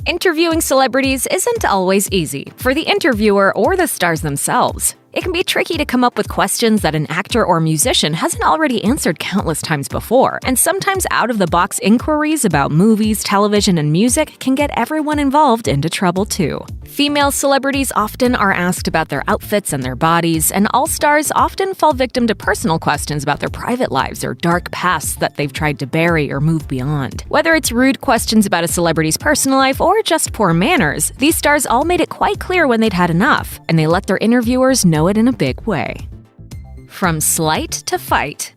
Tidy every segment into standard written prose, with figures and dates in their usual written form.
Interviewing celebrities isn't always easy for the interviewer or the stars themselves. It can be tricky to come up with questions that an actor or musician hasn't already answered countless times before, and sometimes out-of-the-box inquiries about movies, television, and music can get everyone involved into trouble too. Female celebrities often are asked about their outfits and their bodies, and all-stars often fall victim to personal questions about their private lives or dark pasts that they've tried to bury or move beyond. Whether it's rude questions about a celebrity's personal life or just poor manners, these stars all made it quite clear when they'd had enough, and they let their interviewers know it in a big way. From slight to fight.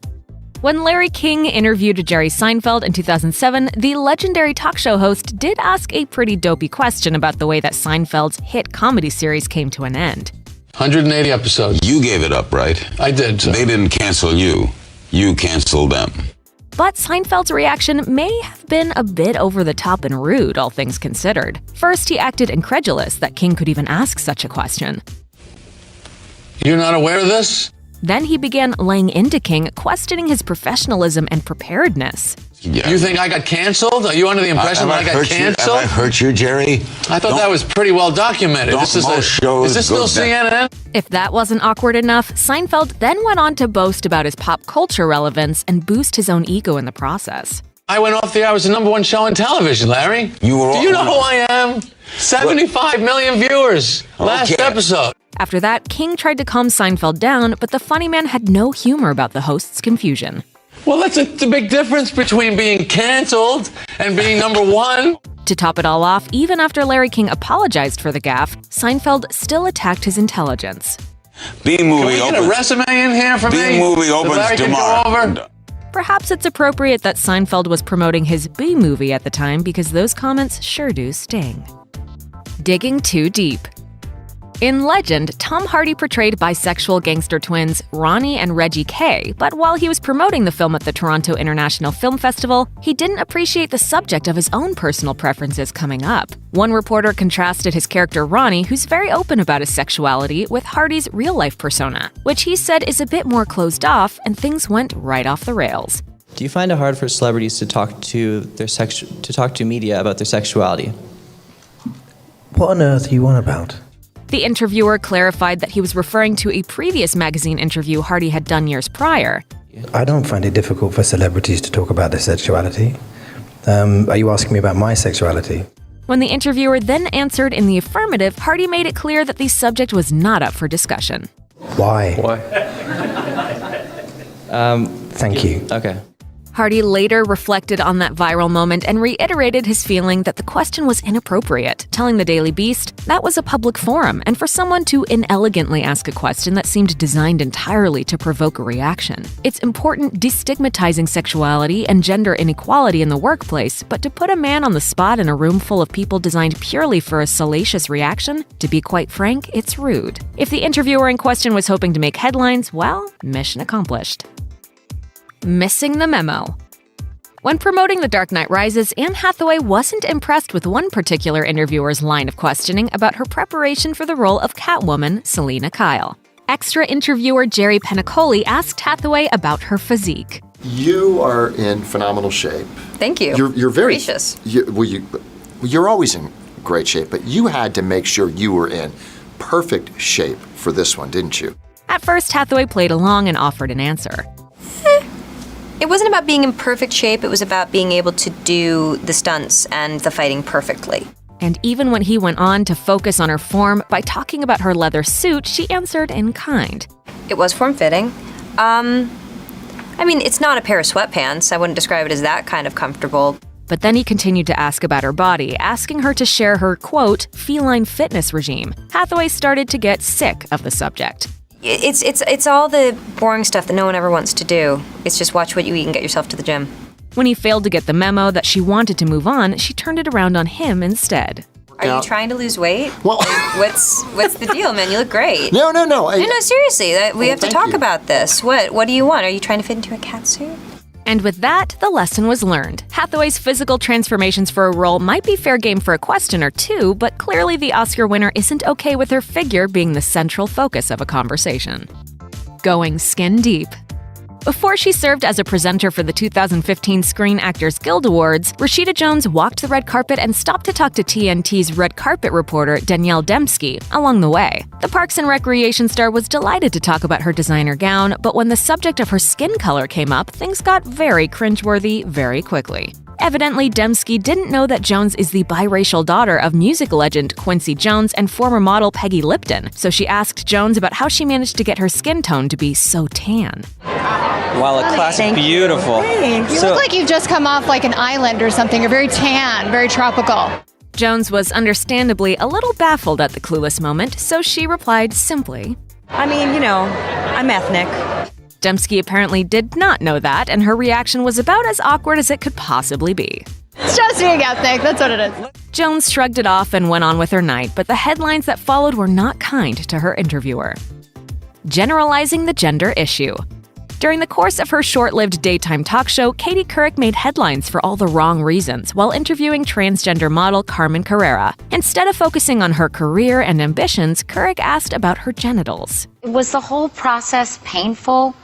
When Larry King interviewed Jerry Seinfeld in 2007, the legendary talk show host did ask a pretty dopey question about the way that Seinfeld's hit comedy series came to an end. 180 episodes. You gave it up, right? I did. They didn't cancel you. You canceled them. But Seinfeld's reaction may have been a bit over the top and rude, all things considered. First, he acted incredulous that King could even ask such a question. You're not aware of this? Then he began laying into King, questioning his professionalism and preparedness. Yeah. You think I got canceled? Are you under the impression that I got canceled? Have I hurt you, Jerry? I thought that was pretty well documented. Is this still CNN? If that wasn't awkward enough, Seinfeld then went on to boast about his pop culture relevance and boost his own ego in the process. I went off the air. I was the #1 show on television, Larry. Do you know who I am? 75 million viewers. Last episode. After that, King tried to calm Seinfeld down, but the funny man had no humor about the host's confusion. Well, that's the big difference between being canceled and being #1. To top it all off, even after Larry King apologized for the gaffe, Seinfeld still attacked his intelligence. B-movie Can we get a resume in here for me? B-movie opens tomorrow. Perhaps it's appropriate that Seinfeld was promoting his B-movie at the time because those comments sure do sting. Digging too deep. In Legend, Tom Hardy portrayed bisexual gangster twins Ronnie and Reggie Kay, but while he was promoting the film at the Toronto International Film Festival, he didn't appreciate the subject of his own personal preferences coming up. One reporter contrasted his character Ronnie, who's very open about his sexuality, with Hardy's real-life persona, which he said is a bit more closed off, and things went right off the rails. Do you find it hard for celebrities to talk to media about their sexuality? What on earth are you on about? The interviewer clarified that he was referring to a previous magazine interview Hardy had done years prior. I don't find it difficult for celebrities to talk about their sexuality. Are you asking me about my sexuality? When the interviewer then answered in the affirmative, Hardy made it clear that the subject was not up for discussion. Why? Thank you. Okay. Hardy later reflected on that viral moment and reiterated his feeling that the question was inappropriate, telling the Daily Beast that was a public forum, and for someone to inelegantly ask a question that seemed designed entirely to provoke a reaction. It's important destigmatizing sexuality and gender inequality in the workplace, but to put a man on the spot in a room full of people designed purely for a salacious reaction, to be quite frank, it's rude. If the interviewer in question was hoping to make headlines, well, mission accomplished. Missing the memo. When promoting The Dark Knight Rises, Anne Hathaway wasn't impressed with one particular interviewer's line of questioning about her preparation for the role of Catwoman, Selena Kyle. Extra interviewer Jerry Penacoli asked Hathaway about her physique. You are in phenomenal shape. Thank you. You're very gracious. You're always in great shape, but you had to make sure you were in perfect shape for this one, didn't you? At first, Hathaway played along and offered an answer. It wasn't about being in perfect shape, it was about being able to do the stunts and the fighting perfectly. And even when he went on to focus on her form by talking about her leather suit, she answered in kind. It was form-fitting. I mean, it's not a pair of sweatpants. I wouldn't describe it as that kind of comfortable. But then he continued to ask about her body, asking her to share her, quote, feline fitness regime. Hathaway started to get sick of the subject. It's all the boring stuff that no one ever wants to do. It's just watch what you eat and get yourself to the gym. When he failed to get the memo that she wanted to move on, she turned it around on him instead. Are you trying to lose weight? Well, what's the deal, man? You look great. No. No, seriously. We have to talk about this. What do you want? Are you trying to fit into a cat suit? And with that, the lesson was learned. Hathaway's physical transformations for a role might be fair game for a question or two, but clearly the Oscar winner isn't okay with her figure being the central focus of a conversation. Going skin deep. Before she served as a presenter for the 2015 Screen Actors Guild Awards, Rashida Jones walked the red carpet and stopped to talk to TNT's red carpet reporter Danielle Dembski along the way. The Parks and Recreation star was delighted to talk about her designer gown, but when the subject of her skin color came up, things got very cringeworthy very quickly. Evidently, Dembski didn't know that Jones is the biracial daughter of music legend Quincy Jones and former model Peggy Lipton, so she asked Jones about how she managed to get her skin tone to be so tan. Wow, a classic, beautiful. You look like you've just come off like an island or something. You're very tan, very tropical. Jones was understandably a little baffled at the clueless moment, so she replied simply, I mean, you know, I'm ethnic. Dembski apparently did not know that, and her reaction was about as awkward as it could possibly be. It's just being ethnic, that's what it is. Jones shrugged it off and went on with her night, but the headlines that followed were not kind to her interviewer. Generalizing the gender issue. During the course of her short-lived daytime talk show, Katie Couric made headlines for all the wrong reasons while interviewing transgender model Carmen Carrera. Instead of focusing on her career and ambitions, Couric asked about her genitals. Was the whole process painful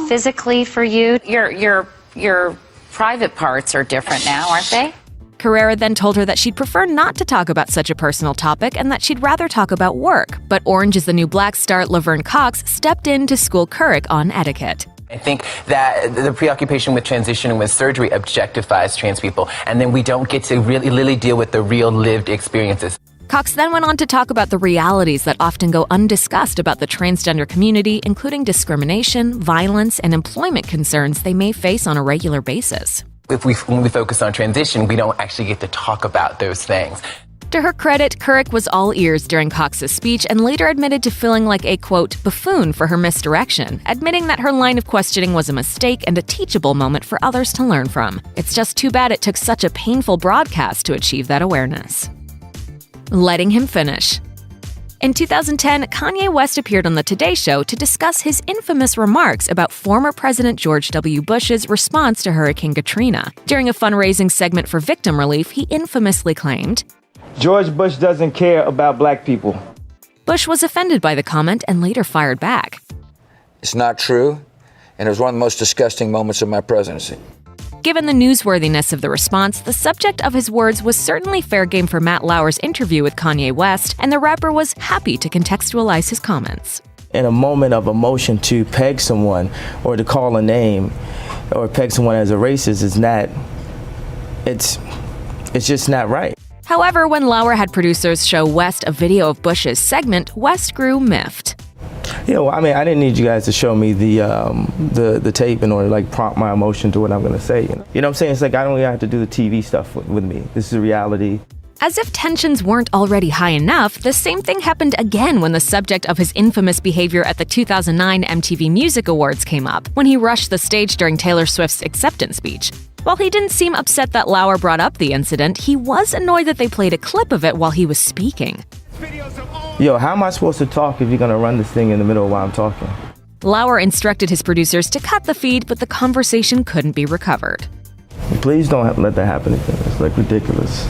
physically for you? Your private parts are different now, aren't they? Carrera then told her that she'd prefer not to talk about such a personal topic and that she'd rather talk about work. But Orange is the New Black star Laverne Cox stepped in to school Couric on etiquette. I think that the preoccupation with transition and with surgery objectifies trans people, and then we don't get to really deal with the real lived experiences. Cox then went on to talk about the realities that often go undiscussed about the transgender community, including discrimination, violence, and employment concerns they may face on a regular basis. When we focus on transition, we don't actually get to talk about those things. To her credit, Couric was all ears during Cox's speech and later admitted to feeling like a, quote, buffoon for her misdirection, admitting that her line of questioning was a mistake and a teachable moment for others to learn from. It's just too bad it took such a painful broadcast to achieve that awareness. Letting him finish. In 2010, Kanye West appeared on The Today Show to discuss his infamous remarks about former President George W. Bush's response to Hurricane Katrina. During a fundraising segment for victim relief, he infamously claimed, George Bush doesn't care about black people. Bush was offended by the comment and later fired back. It's not true, and it was one of the most disgusting moments of my presidency. Given the newsworthiness of the response, the subject of his words was certainly fair game for Matt Lauer's interview with Kanye West, and the rapper was happy to contextualize his comments. In a moment of emotion, to peg someone or to call a name or peg someone as a racist is not, it's just not right. However, when Lauer had producers show West a video of Bush's segment, West grew miffed. Yeah, well, I mean, I didn't need you guys to show me the tape in order to like prompt my emotion to what I'm gonna say. You know what I'm saying? It's like I don't even have to do the TV stuff with me. This is reality. As if tensions weren't already high enough, the same thing happened again when the subject of his infamous behavior at the 2009 MTV Music Awards came up, when he rushed the stage during Taylor Swift's acceptance speech. While he didn't seem upset that Lauer brought up the incident, he was annoyed that they played a clip of it while he was speaking. Yo, how am I supposed to talk if you're gonna run this thing in the middle while I'm talking? Lauer instructed his producers to cut the feed, but the conversation couldn't be recovered. Please don't let that happen again. It's like ridiculous.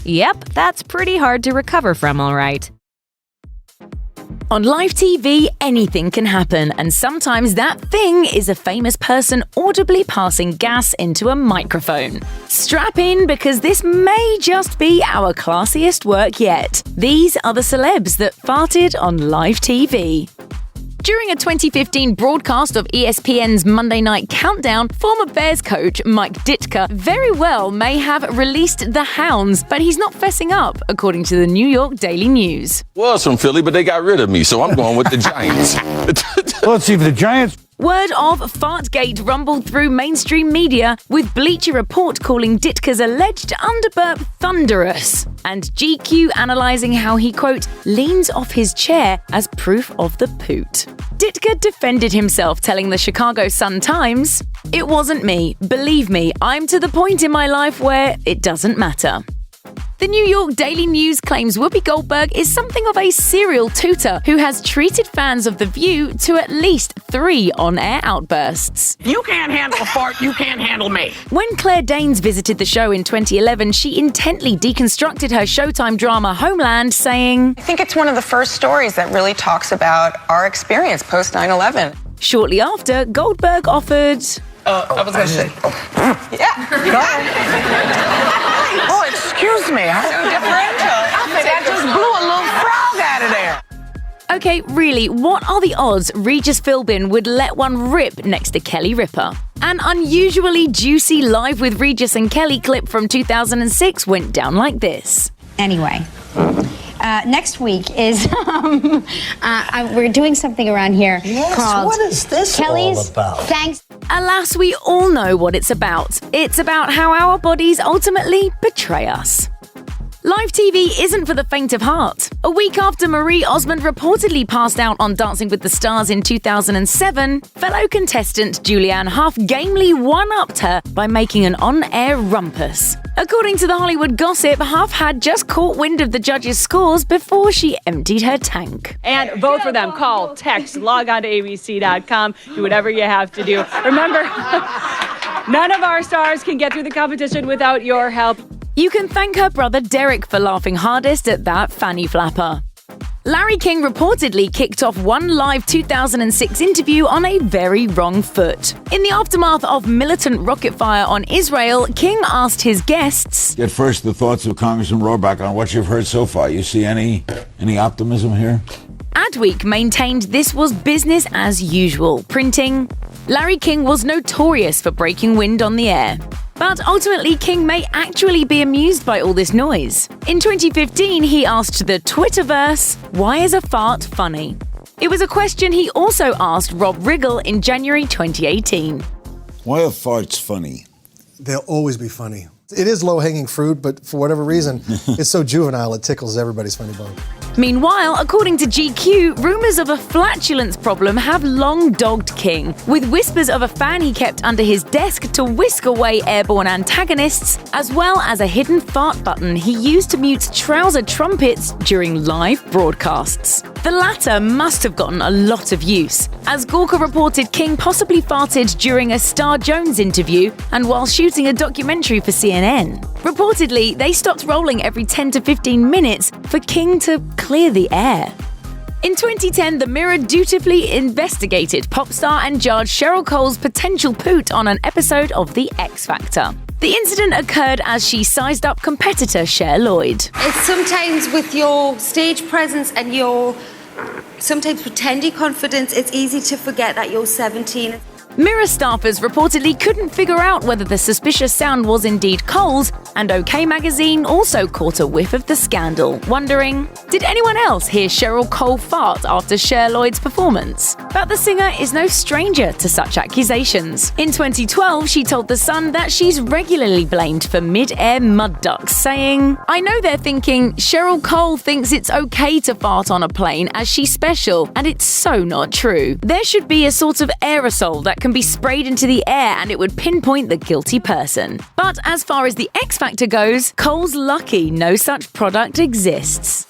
Yep, that's pretty hard to recover from, all right. On live TV, anything can happen, and sometimes that thing is a famous person audibly passing gas into a microphone. Strap in, because this may just be our classiest work yet. These are the celebs that farted on live TV. During a 2015 broadcast of ESPN's Monday Night Countdown, former Bears coach Mike Ditka very well may have released the hounds, but he's not fessing up, according to the New York Daily News. Was from Philly, but they got rid of me, so I'm going with the Giants. Well, let's see if the Giants... Word of Fartgate rumbled through mainstream media, with Bleacher Report calling Ditka's alleged underburp thunderous, and GQ analysing how he, quote, leans off his chair as proof of the poot. Ditka defended himself, telling the Chicago Sun-Times, "It wasn't me. Believe me, I'm to the point in my life where it doesn't matter." The New York Daily News claims Whoopi Goldberg is something of a serial tutor who has treated fans of The View to at least 3 on-air outbursts. You can't handle a fart, you can't handle me. When Claire Danes visited the show in 2011, she intently deconstructed her Showtime drama Homeland, saying, I think it's one of the first stories that really talks about our experience post 9/11. Shortly after, Goldberg offered... I was going to say... Yeah, go ahead. Oh, excuse me. So differential. I think I just blew a little frog out of there. Okay, really, what are the odds Regis Philbin would let one rip next to Kelly Ripa? An unusually juicy Live with Regis and Kelly clip from 2006 went down like this. Anyway, next week is we're doing something around here called what is this Kelly's all about? Thanks. Alas, we all know what it's about. It's about how our bodies ultimately betray us. Live TV isn't for the faint of heart. A week after Marie Osmond reportedly passed out on Dancing with the Stars in 2007, fellow contestant Julianne Hough gamely one-upped her by making an on-air rumpus. According to the Hollywood Gossip, Hough had just caught wind of the judges' scores before she emptied her tank. And vote for them. Call, text, log on to abc.com, do whatever you have to do. Remember, none of our stars can get through the competition without your help. You can thank her brother Derek for laughing hardest at that fanny flapper. Larry King reportedly kicked off one live 2006 interview on a very wrong foot. In the aftermath of militant rocket fire on Israel, King asked his guests, Get first the thoughts of Congressman Rohrabacher on what you've heard so far. You see any optimism here? Adweek maintained this was business as usual, printing, Larry King was notorious for breaking wind on the air. But ultimately, King may actually be amused by all this noise. In 2015, he asked the Twitterverse, why is a fart funny? It was a question he also asked Rob Riggle in January 2018. Why are farts funny? They'll always be funny. It is low-hanging fruit, but for whatever reason, it's so juvenile it tickles everybody's funny bone. Meanwhile, according to GQ, rumors of a flatulence problem have long dogged King, with whispers of a fan he kept under his desk to whisk away airborne antagonists, as well as a hidden fart button he used to mute trouser trumpets during live broadcasts. The latter must have gotten a lot of use, as Gawker reported King possibly farted during a Star Jones interview and while shooting a documentary for CNN. Reportedly, they stopped rolling every 10 to 15 minutes for King to clear the air. In 2010, The Mirror dutifully investigated pop star and judge Cheryl Cole's potential poot on an episode of The X Factor. The incident occurred as she sized up competitor Cher Lloyd. It's sometimes with your stage presence and your sometimes pretending confidence, it's easy to forget that you're 17. Mirror staffers reportedly couldn't figure out whether the suspicious sound was indeed Cole's, and OK Magazine also caught a whiff of the scandal, wondering, did anyone else hear Cheryl Cole fart after Cher Lloyd's performance? But the singer is no stranger to such accusations. In 2012, she told The Sun that she's regularly blamed for mid-air mud ducks, saying, I know they're thinking, Cheryl Cole thinks it's okay to fart on a plane as she's special, and it's so not true. There should be a sort of aerosol that can be sprayed into the air and it would pinpoint the guilty person. But as far as the X Factor goes, Cole's lucky no such product exists.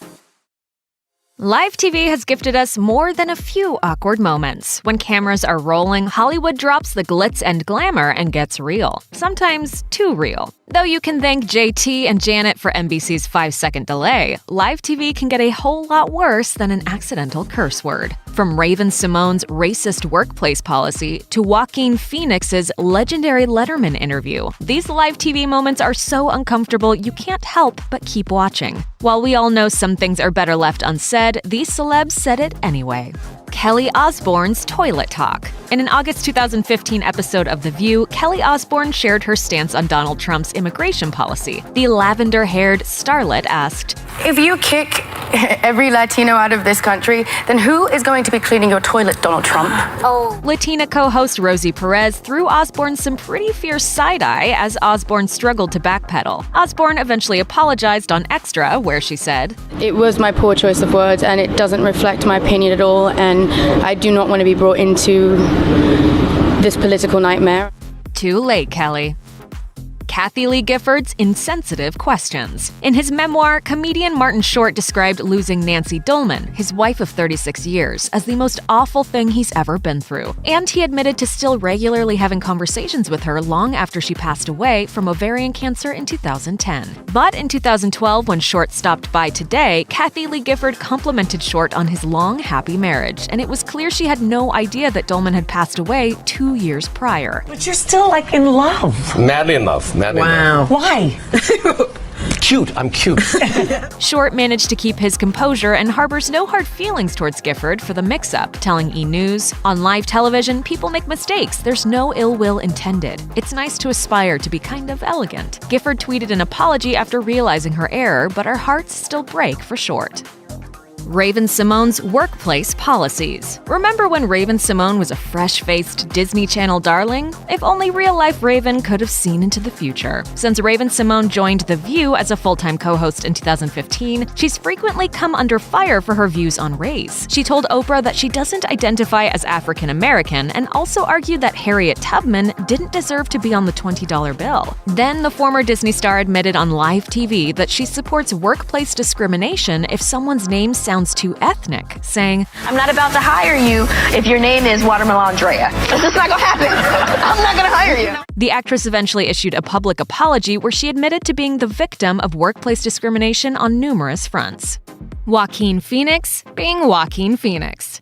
Live TV has gifted us more than a few awkward moments. When cameras are rolling, Hollywood drops the glitz and glamour and gets real. Sometimes too real. Though you can thank JT and Janet for NBC's 5-second delay, live TV can get a whole lot worse than an accidental curse word. From Raven Simone's racist workplace policy to Joaquin Phoenix's legendary Letterman interview, these live TV moments are so uncomfortable you can't help but keep watching. While we all know some things are better left unsaid, these celebs said it anyway. Kelly Osbourne's toilet talk. In an August 2015 episode of The View, Kelly Osbourne shared her stance on Donald Trump's immigration policy. The lavender-haired starlet asked, If you kick every Latino out of this country, then who is going to be cleaning your toilet, Donald Trump? Latina co-host Rosie Perez threw Osbourne some pretty fierce side-eye as Osbourne struggled to backpedal. Osbourne eventually apologized on Extra, where she said, It was my poor choice of words, and it doesn't reflect my opinion at all, and I do not want to be brought into this political nightmare. Too late, Kelly. Kathie Lee Gifford's insensitive questions. In his memoir, comedian Martin Short described losing Nancy Dolman, his wife of 36 years, as the most awful thing he's ever been through. And he admitted to still regularly having conversations with her long after she passed away from ovarian cancer in 2010. But in 2012, when Short stopped by Today, Kathie Lee Gifford complimented Short on his long, happy marriage, and it was clear she had no idea that Dolman had passed away 2 years prior. But you're still like in love. Madly in love. Madly in love. Why? Cute. I'm cute. Short managed to keep his composure and harbors no hard feelings towards Gifford for the mix-up, telling E! News, "On live television, people make mistakes. There's no ill will intended. It's nice to aspire to be kind of elegant." Gifford tweeted an apology after realizing her error, but our hearts still break for Short. Raven-Symone's workplace policies. Remember when Raven-Symone was a fresh-faced Disney Channel darling? If only real-life Raven could have seen into the future. Since Raven-Symone joined The View as a full-time co-host in 2015, she's frequently come under fire for her views on race. She told Oprah that she doesn't identify as African-American and also argued that Harriet Tubman didn't deserve to be on the $20 bill. Then the former Disney star admitted on live TV that she supports workplace discrimination if someone's name sounds too ethnic, saying, I'm not about to hire you if your name is Watermelon Andrea. It's just not gonna happen. I'm not gonna hire you. The actress eventually issued a public apology where she admitted to being the victim of workplace discrimination on numerous fronts. Joaquin Phoenix being Joaquin Phoenix.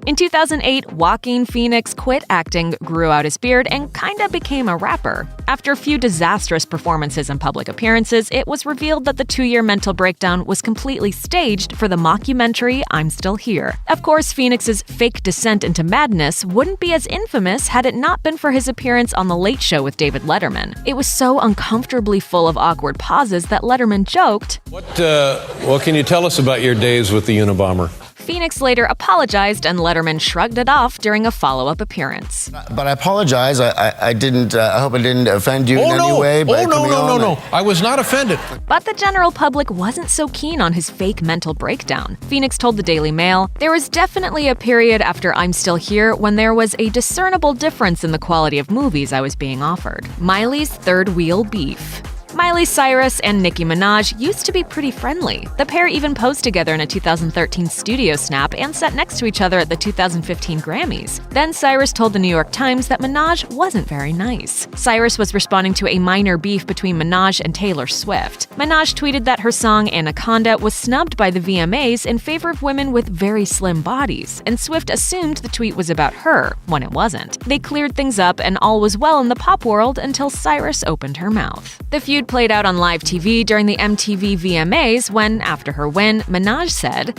In 2008, Joaquin Phoenix quit acting, grew out his beard, and kinda became a rapper. After a few disastrous performances and public appearances, it was revealed that the 2-year mental breakdown was completely staged for the mockumentary I'm Still Here. Of course, Phoenix's fake descent into madness wouldn't be as infamous had it not been for his appearance on The Late Show with David Letterman. It was so uncomfortably full of awkward pauses that Letterman joked, What can you tell us about your days with the Unabomber? Phoenix later apologized and Letterman shrugged it off during a follow-up appearance. But I apologize. I didn't. I hope I didn't offend you in any way. No. I was not offended. But the general public wasn't so keen on his fake mental breakdown. Phoenix told the Daily Mail, "There was definitely a period after I'm Still Here when there was a discernible difference in the quality of movies I was being offered. Miley's third wheel beef." Miley Cyrus and Nicki Minaj used to be pretty friendly. The pair even posed together in a 2013 studio snap and sat next to each other at the 2015 Grammys. Then Cyrus told the New York Times that Minaj wasn't very nice. Cyrus was responding to a minor beef between Minaj and Taylor Swift. Minaj tweeted that her song Anaconda was snubbed by the VMAs in favor of women with very slim bodies, and Swift assumed the tweet was about her, when it wasn't. They cleared things up and all was well in the pop world until Cyrus opened her mouth. The feud played out on live TV during the MTV VMAs when, after her win, Minaj said,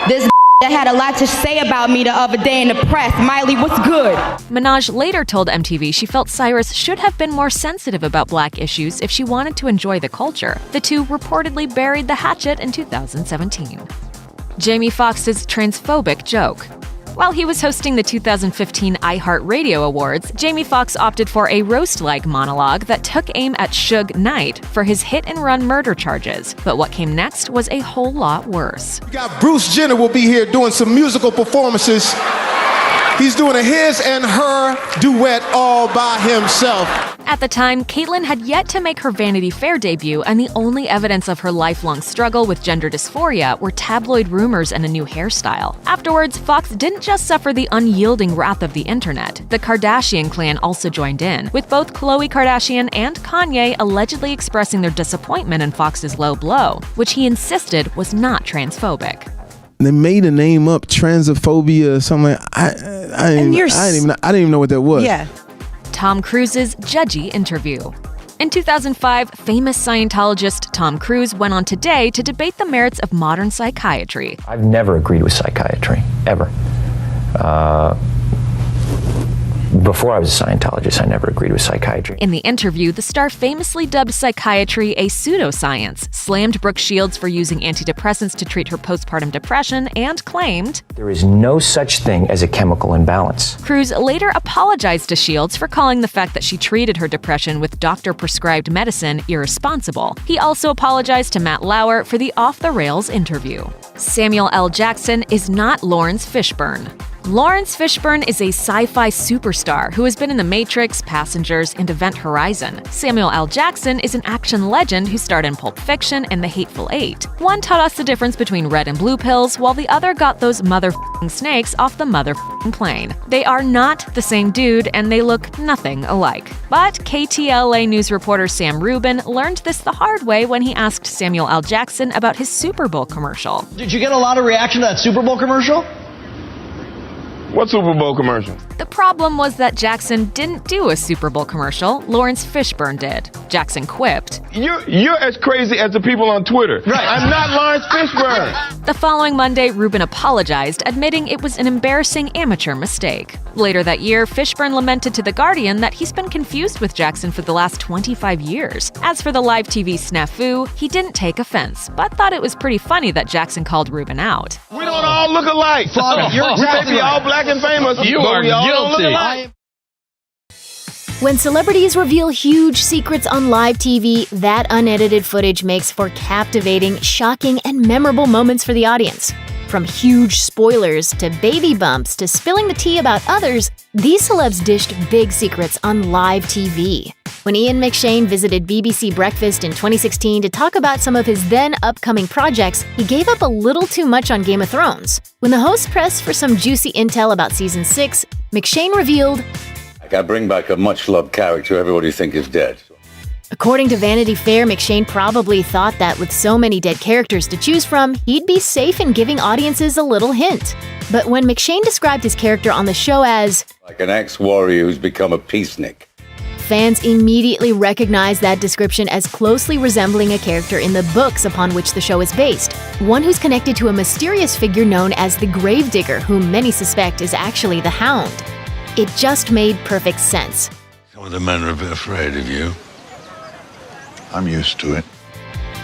"This that had a lot to say about me the other day in the press. Miley, what's good?" Minaj later told MTV she felt Cyrus should have been more sensitive about black issues if she wanted to enjoy the culture. The two reportedly buried the hatchet in 2017. Jamie Foxx's transphobic joke. While he was hosting the 2015 iHeartRadio Awards, Jamie Foxx opted for a roast-like monologue that took aim at Suge Knight for his hit-and-run murder charges. But what came next was a whole lot worse. We got Bruce Jenner will be here doing some musical performances. He's doing a his and her duet all by himself. At the time, Caitlyn had yet to make her Vanity Fair debut, and the only evidence of her lifelong struggle with gender dysphoria were tabloid rumors and a new hairstyle. Afterwards, Fox didn't just suffer the unyielding wrath of the internet. The Kardashian clan also joined in, with both Khloe Kardashian and Kanye allegedly expressing their disappointment in Fox's low blow, which he insisted was not transphobic. They made a name up, transophobia or something. I didn't even know what that was. Yeah. Tom Cruise's judgy interview. In 2005, famous Scientologist Tom Cruise went on Today to debate the merits of modern psychiatry. I've never agreed with psychiatry, ever. Before I was a Scientologist, I never agreed with psychiatry. In the interview, the star famously dubbed psychiatry a pseudoscience, slammed Brooke Shields for using antidepressants to treat her postpartum depression, and claimed, "There is no such thing as a chemical imbalance." Cruise later apologized to Shields for calling the fact that she treated her depression with doctor-prescribed medicine irresponsible. He also apologized to Matt Lauer for the off-the-rails interview. Samuel L. Jackson is not Lawrence Fishburne. Lawrence Fishburne is a sci-fi superstar who has been in The Matrix, Passengers, and Event Horizon. Samuel L. Jackson is an action legend who starred in Pulp Fiction and The Hateful Eight. One taught us the difference between red and blue pills, while the other got those motherfucking snakes off the motherfucking plane. They are not the same dude, and they look nothing alike. But KTLA News reporter Sam Rubin learned this the hard way when he asked Samuel L. Jackson about his Super Bowl commercial. Did you get a lot of reaction to that Super Bowl commercial? What Super Bowl commercial? The problem was that Jackson didn't do a Super Bowl commercial, Lawrence Fishburne did. Jackson quipped, You're as crazy as the people on Twitter. Right. I'm not Lawrence Fishburne. The following Monday, Rubin apologized, admitting it was an embarrassing amateur mistake. Later that year, Fishburne lamented to The Guardian that he's been confused with Jackson for the last 25 years. As for the live TV snafu, he didn't take offense, but thought it was pretty funny that Jackson called Rubin out. We don't all look alike. Father, you're we may be all black and famous, You but are we all don't look guilty. alike. When celebrities reveal huge secrets on live TV, that unedited footage makes for captivating, shocking, and memorable moments for the audience. From huge spoilers to baby bumps to spilling the tea about others, these celebs dished big secrets on live TV. When Ian McShane visited BBC Breakfast in 2016 to talk about some of his then upcoming projects, he gave up a little too much on Game of Thrones. When the host pressed for some juicy intel about Season 6, McShane revealed, I bring back a much-loved character everybody think is dead. According to Vanity Fair, McShane probably thought that with so many dead characters to choose from, he'd be safe in giving audiences a little hint. But when McShane described his character on the show as Like an ex-warrior who's become a peacenik. fans immediately recognized that description as closely resembling a character in the books upon which the show is based, one who's connected to a mysterious figure known as the Gravedigger, whom many suspect is actually the Hound. It just made perfect sense. Some of the men are a bit afraid of you. I'm used to it.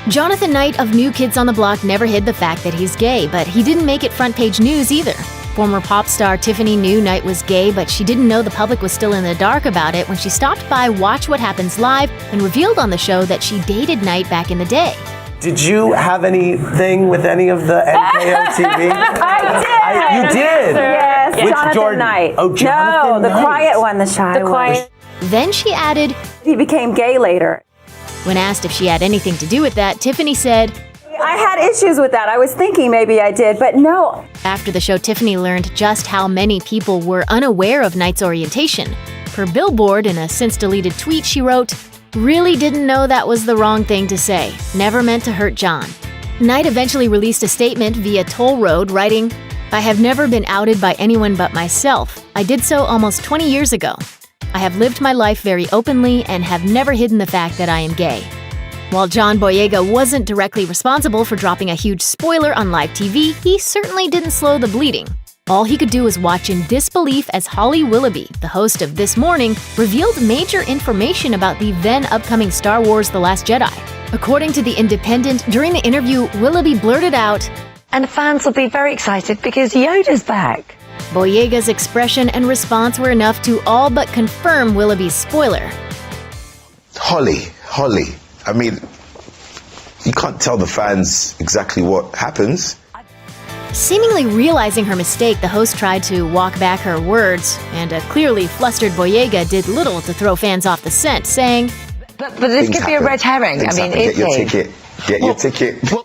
Jonathan Knight of New Kids on the Block never hid the fact that he's gay, but he didn't make it front page news either. Former pop star Tiffany knew Knight was gay, but she didn't know the public was still in the dark about it when she stopped by Watch What Happens Live and revealed on the show that she dated Knight back in the day. Did you have anything with any of the NKO TV? I did. You did? Yes. Which Jonathan Jordan? Knight. Oh, Jonathan No, the Knight. quiet one, the shy one. Then she added, He became gay later. When asked if she had anything to do with that, Tiffany said, I had issues with that. I was thinking maybe I did, but no. After the show, Tiffany learned just how many people were unaware of Knight's orientation. Per Billboard, in a since-deleted tweet, she wrote, "Really didn't know that was the wrong thing to say. Never meant to hurt John." Knight eventually released a statement via Toll Road, writing, "I have never been outed by anyone but myself. I did so almost 20 years ago. I have lived my life very openly and have never hidden the fact that I am gay." While John Boyega wasn't directly responsible for dropping a huge spoiler on live TV, he certainly didn't slow the bleeding. All he could do was watch in disbelief as Holly Willoughby, the host of This Morning, revealed major information about the then upcoming Star Wars The Last Jedi. According to The Independent, during the interview, Willoughby blurted out, And fans will be very excited because Yoda's back. Boyega's expression and response were enough to all but confirm Willoughby's spoiler. Holly. I mean, you can't tell the fans exactly what happens. Seemingly realizing her mistake, the host tried to walk back her words, and a clearly flustered Boyega did little to throw fans off the scent, saying, But this could be a red herring. Things I mean, happen. is Get your he? ticket. Get your ticket.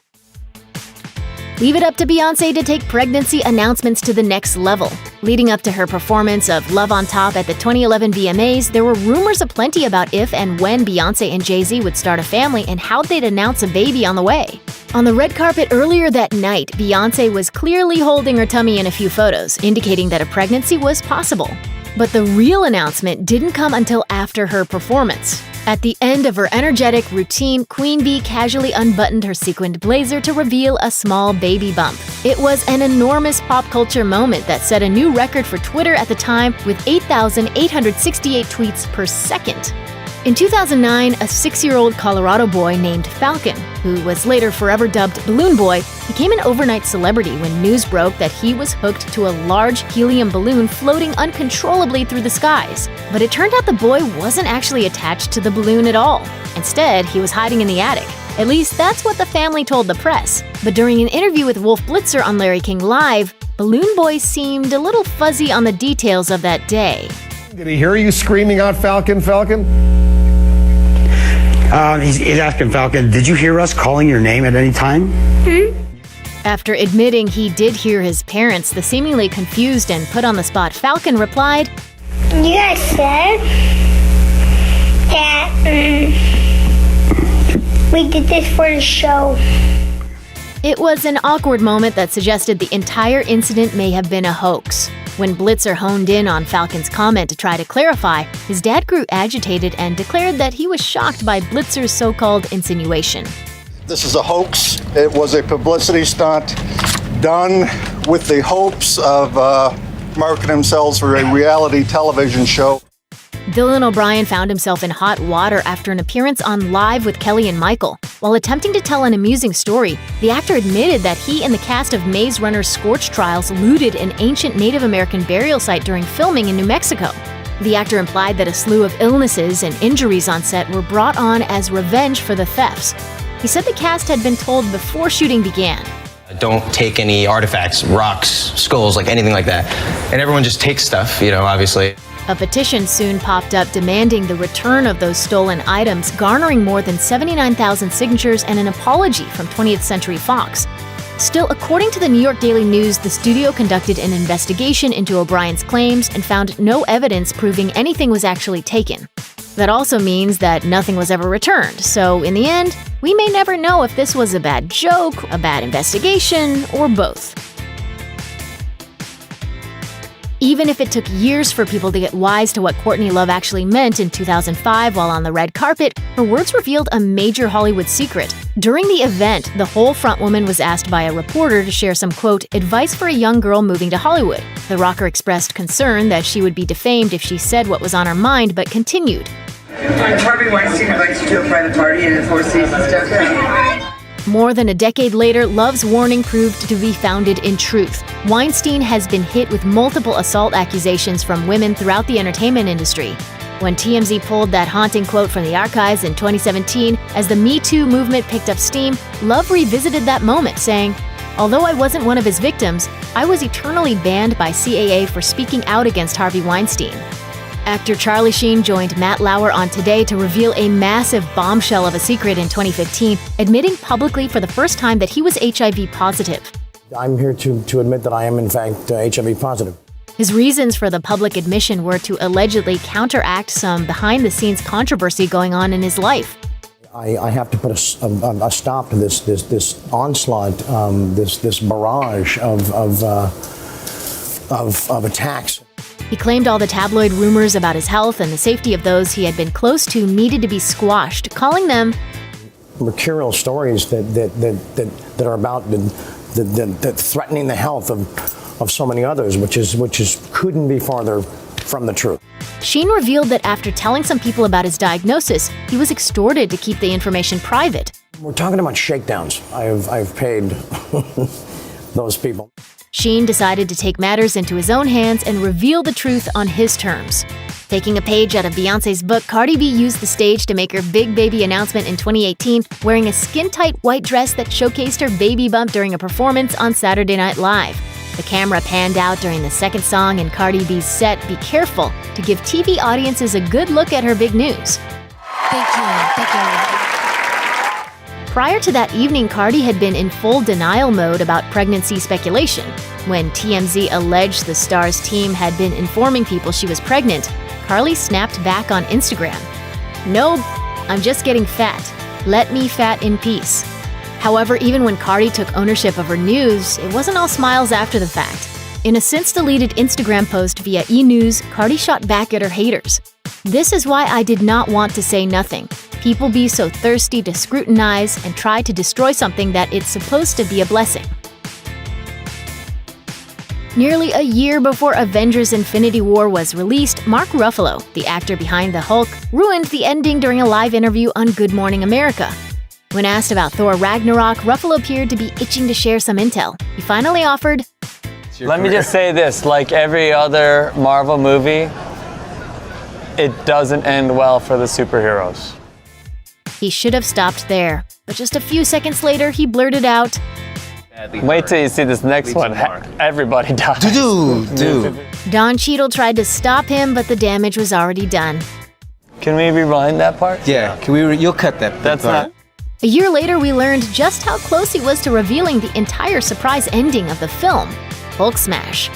Leave it up to Beyoncé to take pregnancy announcements to the next level. Leading up to her performance of Love on Top at the 2011 VMAs, there were rumors aplenty about if and when Beyoncé and Jay-Z would start a family and how they'd announce a baby on the way. On the red carpet earlier that night, Beyoncé was clearly holding her tummy in a few photos, indicating that a pregnancy was possible. But the real announcement didn't come until after her performance. At the end of her energetic routine, Queen Bee casually unbuttoned her sequined blazer to reveal a small baby bump. It was an enormous pop culture moment that set a new record for Twitter at the time with 8,868 tweets per second. In 2009, a 6-year-old Colorado boy named Falcon, who was later forever dubbed Balloon Boy, became an overnight celebrity when news broke that he was hooked to a large helium balloon floating uncontrollably through the skies. But it turned out the boy wasn't actually attached to the balloon at all. Instead, he was hiding in the attic. At least that's what the family told the press. But during an interview with Wolf Blitzer on Larry King Live, Balloon Boy seemed a little fuzzy on the details of that day. Did he hear you screaming out, Falcon, Falcon? He's asking Falcon, did you hear us calling your name at any time? After admitting he did hear his parents, the seemingly confused and put on the spot Falcon replied, You guys said that we did this for the show. It was an awkward moment that suggested the entire incident may have been a hoax. When Blitzer honed in on Falcon's comment to try to clarify, his dad grew agitated and declared that he was shocked by Blitzer's so-called insinuation. This is a hoax. It was a publicity stunt done with the hopes of marketing themselves for a reality television show. Dylan O'Brien found himself in hot water after an appearance on Live with Kelly and Michael. While attempting to tell an amusing story, the actor admitted that he and the cast of Maze Runner's Scorch Trials looted an ancient Native American burial site during filming in New Mexico. The actor implied that a slew of illnesses and injuries on set were brought on as revenge for the thefts. He said the cast had been told before shooting began. Don't take any artifacts, rocks, skulls, like anything like that. And everyone just takes stuff, obviously. A petition soon popped up demanding the return of those stolen items, garnering more than 79,000 signatures and an apology from 20th Century Fox. Still, according to the New York Daily News, the studio conducted an investigation into O'Brien's claims and found no evidence proving anything was actually taken. That also means that nothing was ever returned, so in the end, we may never know if this was a bad joke, a bad investigation, or both. Even if it took years for people to get wise to what Courtney Love actually meant in 2005 while on the red carpet, her words revealed a major Hollywood secret. During the event, the whole frontwoman was asked by a reporter to share some, quote, advice for a young girl moving to Hollywood. The rocker expressed concern that she would be defamed if she said what was on her mind, but continued. Harvey Weinstein invites you to a private party and the Four Seasons stuff. More than a decade later, Love's warning proved to be founded in truth. Weinstein has been hit with multiple assault accusations from women throughout the entertainment industry. When TMZ pulled that haunting quote from the archives in 2017, as the Me Too movement picked up steam, Love revisited that moment, saying, although I wasn't one of his victims, I was eternally banned by CAA for speaking out against Harvey Weinstein. Actor Charlie Sheen joined Matt Lauer on Today to reveal a massive bombshell of a secret in 2015, admitting publicly for the first time that he was HIV positive. I'm here to admit that I am, in fact, HIV positive. His reasons for the public admission were to allegedly counteract some behind-the-scenes controversy going on in his life. I have to put a stop to this onslaught, this barrage of attacks. He claimed all the tabloid rumors about his health and the safety of those he had been close to needed to be squashed, calling them mercurial stories that are about that threatening the health of so many others, which couldn't be farther from the truth. Sheen revealed that after telling some people about his diagnosis, he was extorted to keep the information private. We're talking about shakedowns. I've paid those people. Sheen decided to take matters into his own hands and reveal the truth on his terms. Taking a page out of Beyoncé's book, Cardi B used the stage to make her big baby announcement in 2018, wearing a skin-tight white dress that showcased her baby bump during a performance on Saturday Night Live. The camera panned out during the second song in Cardi B's set, Be Careful, to give TV audiences a good look at her big news. Thank you. Prior to that evening, Cardi had been in full denial mode about pregnancy speculation. When TMZ alleged the star's team had been informing people she was pregnant, Carly snapped back on Instagram. "No, I'm just getting fat. Let me fat in peace." However, even when Cardi took ownership of her news, it wasn't all smiles after the fact. In a since-deleted Instagram post via E! News, Cardi shot back at her haters. "This is why I did not want to say nothing. People be so thirsty to scrutinize and try to destroy something that it's supposed to be a blessing." Nearly a year before Avengers: Infinity War was released, Mark Ruffalo, the actor behind the Hulk, ruined the ending during a live interview on Good Morning America. When asked about Thor Ragnarok, Ruffalo appeared to be itching to share some intel. He finally offered, "Let me just say this, like every other Marvel movie, it doesn't end well for the superheroes." He should have stopped there, but just a few seconds later, he blurted out, Wait till you see this next one. Everybody dies. Dude. Don Cheadle tried to stop him, but the damage was already done. Can we rewind that part? Yeah, you'll cut that. That's not. A year later, we learned just how close he was to revealing the entire surprise ending of the film, Hulk Smash.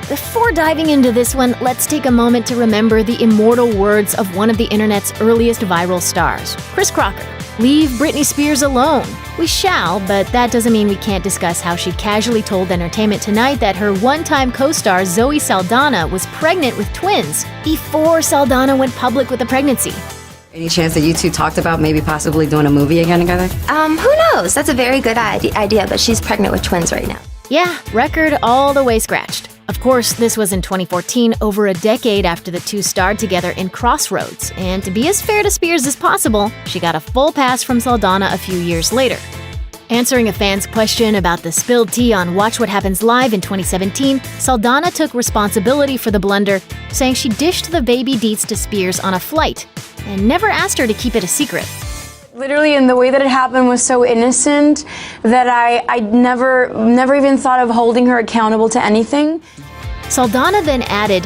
Before diving into this one, let's take a moment to remember the immortal words of one of the internet's earliest viral stars, Chris Crocker. Leave Britney Spears alone. We shall, but that doesn't mean we can't discuss how she casually told Entertainment Tonight that her one-time co-star Zoe Saldana was pregnant with twins before Saldana went public with the pregnancy. Any chance that you two talked about maybe possibly doing a movie again together? Who knows? That's a very good idea, but she's pregnant with twins right now. Yeah, record all the way scratched. Of course, this was in 2014, over a decade after the two starred together in Crossroads, and to be as fair to Spears as possible, she got a full pass from Saldana a few years later. Answering a fan's question about the spilled tea on Watch What Happens Live in 2017, Saldana took responsibility for the blunder, saying she dished the baby deets to Spears on a flight, and never asked her to keep it a secret. Literally, and the way that it happened was so innocent that I never even thought of holding her accountable to anything. Saldana then added,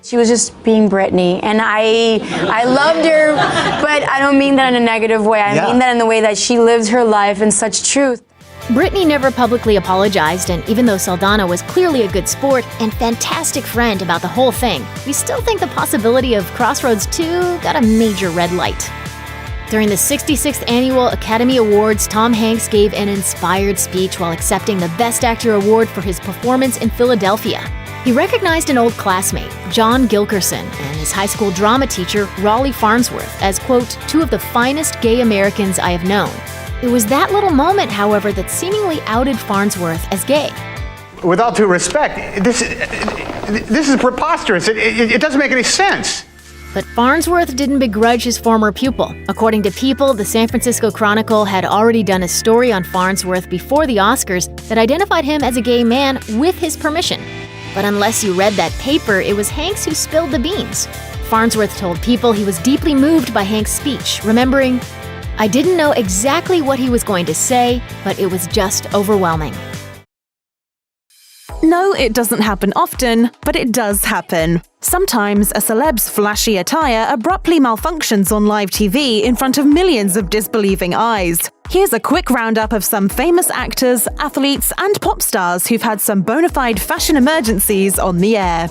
she was just being Britney, and I loved her, but I don't mean that in a negative way. I mean that in the way that she lives her life in such truth. Britney never publicly apologized, and even though Saldana was clearly a good sport and fantastic friend about the whole thing, we still think the possibility of Crossroads 2 got a major red light. During the 66th Annual Academy Awards, Tom Hanks gave an inspired speech while accepting the Best Actor award for his performance in Philadelphia. He recognized an old classmate, John Gilkerson, and his high school drama teacher, Raleigh Farnsworth, as, quote, two of the finest gay Americans I have known. It was that little moment, however, that seemingly outed Farnsworth as gay. With all due respect, this is preposterous. It doesn't make any sense. But Farnsworth didn't begrudge his former pupil. According to People, the San Francisco Chronicle had already done a story on Farnsworth before the Oscars that identified him as a gay man with his permission. But unless you read that paper, it was Hanks who spilled the beans. Farnsworth told People he was deeply moved by Hanks' speech, remembering, "I didn't know exactly what he was going to say, but it was just overwhelming." No, it doesn't happen often, but it does happen. Sometimes a celeb's flashy attire abruptly malfunctions on live TV in front of millions of disbelieving eyes. Here's a quick roundup of some famous actors, athletes, and pop stars who've had some bona fide fashion emergencies on the air.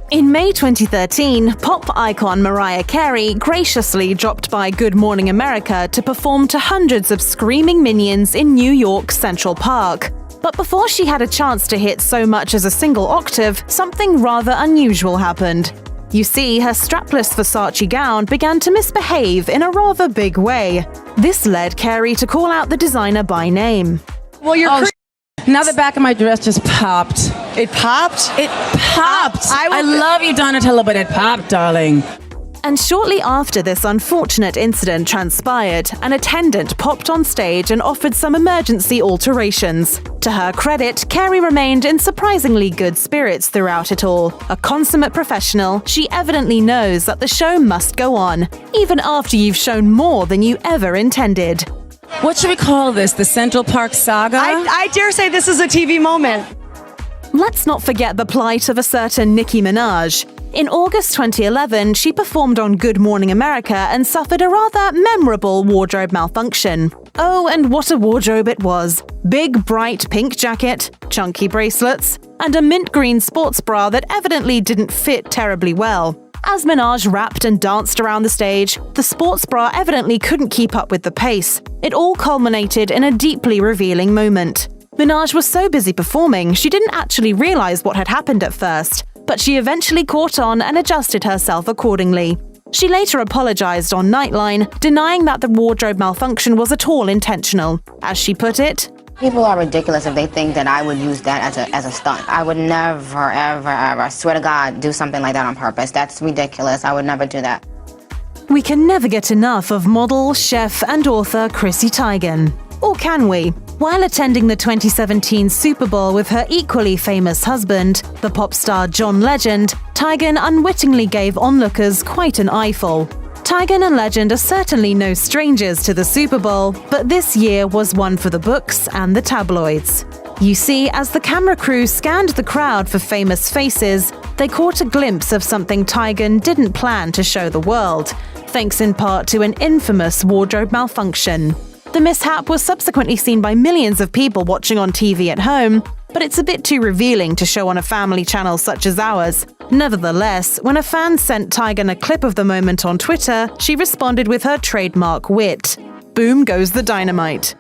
In May 2013, pop icon Mariah Carey graciously dropped by Good Morning America to perform to hundreds of screaming minions in New York's Central Park. But before she had a chance to hit so much as a single octave, something rather unusual happened. You see, her strapless Versace gown began to misbehave in a rather big way. This led Carey to call out the designer by name. Well, now the back of my dress just popped. It popped? It popped! I love you, Donatella, but it popped, darling. And shortly after this unfortunate incident transpired, an attendant popped on stage and offered some emergency alterations. To her credit, Carey remained in surprisingly good spirits throughout it all. A consummate professional, she evidently knows that the show must go on, even after you've shown more than you ever intended. What should we call this? The Central Park Saga? I dare say this is a TV moment. Let's not forget the plight of a certain Nicki Minaj. In August 2011, she performed on Good Morning America and suffered a rather memorable wardrobe malfunction. Oh, and what a wardrobe it was. Big, bright pink jacket, chunky bracelets, and a mint green sports bra that evidently didn't fit terribly well. As Minaj rapped and danced around the stage, the sports bra evidently couldn't keep up with the pace. It all culminated in a deeply revealing moment. Minaj was so busy performing, she didn't actually realize what had happened at first, but she eventually caught on and adjusted herself accordingly. She later apologized on Nightline, denying that the wardrobe malfunction was at all intentional. As she put it, People are ridiculous if they think that I would use that as a stunt. I would never, ever, ever, I swear to God, do something like that on purpose. That's ridiculous. I would never do that. We can never get enough of model, chef, and author Chrissy Teigen. Or can we? While attending the 2017 Super Bowl with her equally famous husband, the pop star John Legend, Teigen unwittingly gave onlookers quite an eyeful. Tygan and Legend are certainly no strangers to the Super Bowl, but this year was one for the books and the tabloids. You see, as the camera crew scanned the crowd for famous faces, they caught a glimpse of something Tygan didn't plan to show the world, thanks in part to an infamous wardrobe malfunction. The mishap was subsequently seen by millions of people watching on TV at home, but it's a bit too revealing to show on a family channel such as ours. Nevertheless, when a fan sent Tygan a clip of the moment on Twitter, she responded with her trademark wit. Boom goes the dynamite.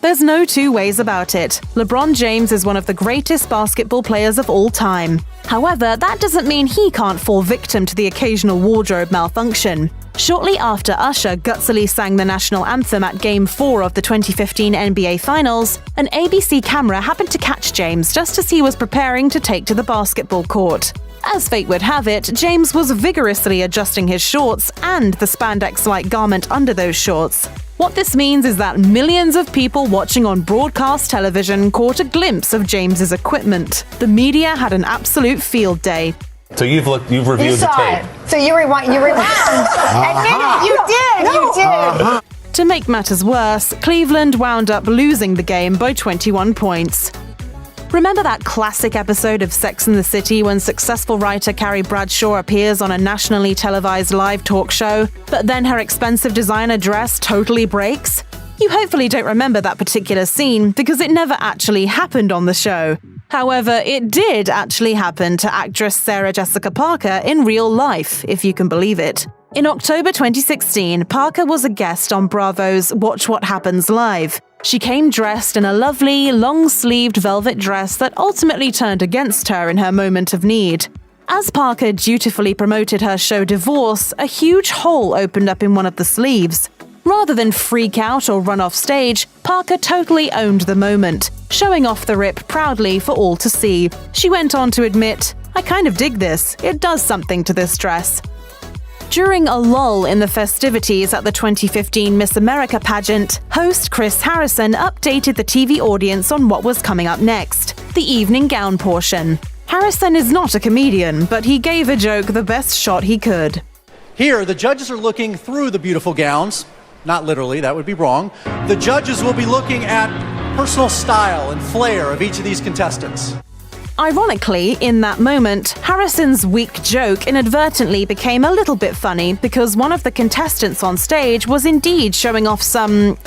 There's no two ways about it. LeBron James is one of the greatest basketball players of all time. However, that doesn't mean he can't fall victim to the occasional wardrobe malfunction. Shortly after Usher gutsily sang the national anthem at Game 4 of the 2015 NBA Finals, an ABC camera happened to catch James just as he was preparing to take to the basketball court. As fate would have it, James was vigorously adjusting his shorts and the spandex-like garment under those shorts. What this means is that millions of people watching on broadcast television caught a glimpse of James's equipment. The media had an absolute field day. So you've reviewed the tape. So you rewind. Admit it, you did. To make matters worse, Cleveland wound up losing the game by 21 points. Remember that classic episode of Sex and the City when successful writer Carrie Bradshaw appears on a nationally televised live talk show, but then her expensive designer dress totally breaks? You hopefully don't remember that particular scene because it never actually happened on the show. However, it did actually happen to actress Sarah Jessica Parker in real life, if you can believe it. In October 2016, Parker was a guest on Bravo's Watch What Happens Live. She came dressed in a lovely, long-sleeved velvet dress that ultimately turned against her in her moment of need. As Parker dutifully promoted her show Divorce, a huge hole opened up in one of the sleeves. Rather than freak out or run off stage, Parker totally owned the moment, showing off the rip proudly for all to see. She went on to admit, "I kind of dig this. It does something to this dress." During a lull in the festivities at the 2015 Miss America pageant, host Chris Harrison updated the TV audience on what was coming up next, the evening gown portion. Harrison is not a comedian, but he gave a joke the best shot he could. Here, the judges are looking through the beautiful gowns. Not literally, that would be wrong. The judges will be looking at personal style and flair of each of these contestants. Ironically, in that moment, Harrison's weak joke inadvertently became a little bit funny because one of the contestants on stage was indeed showing off some,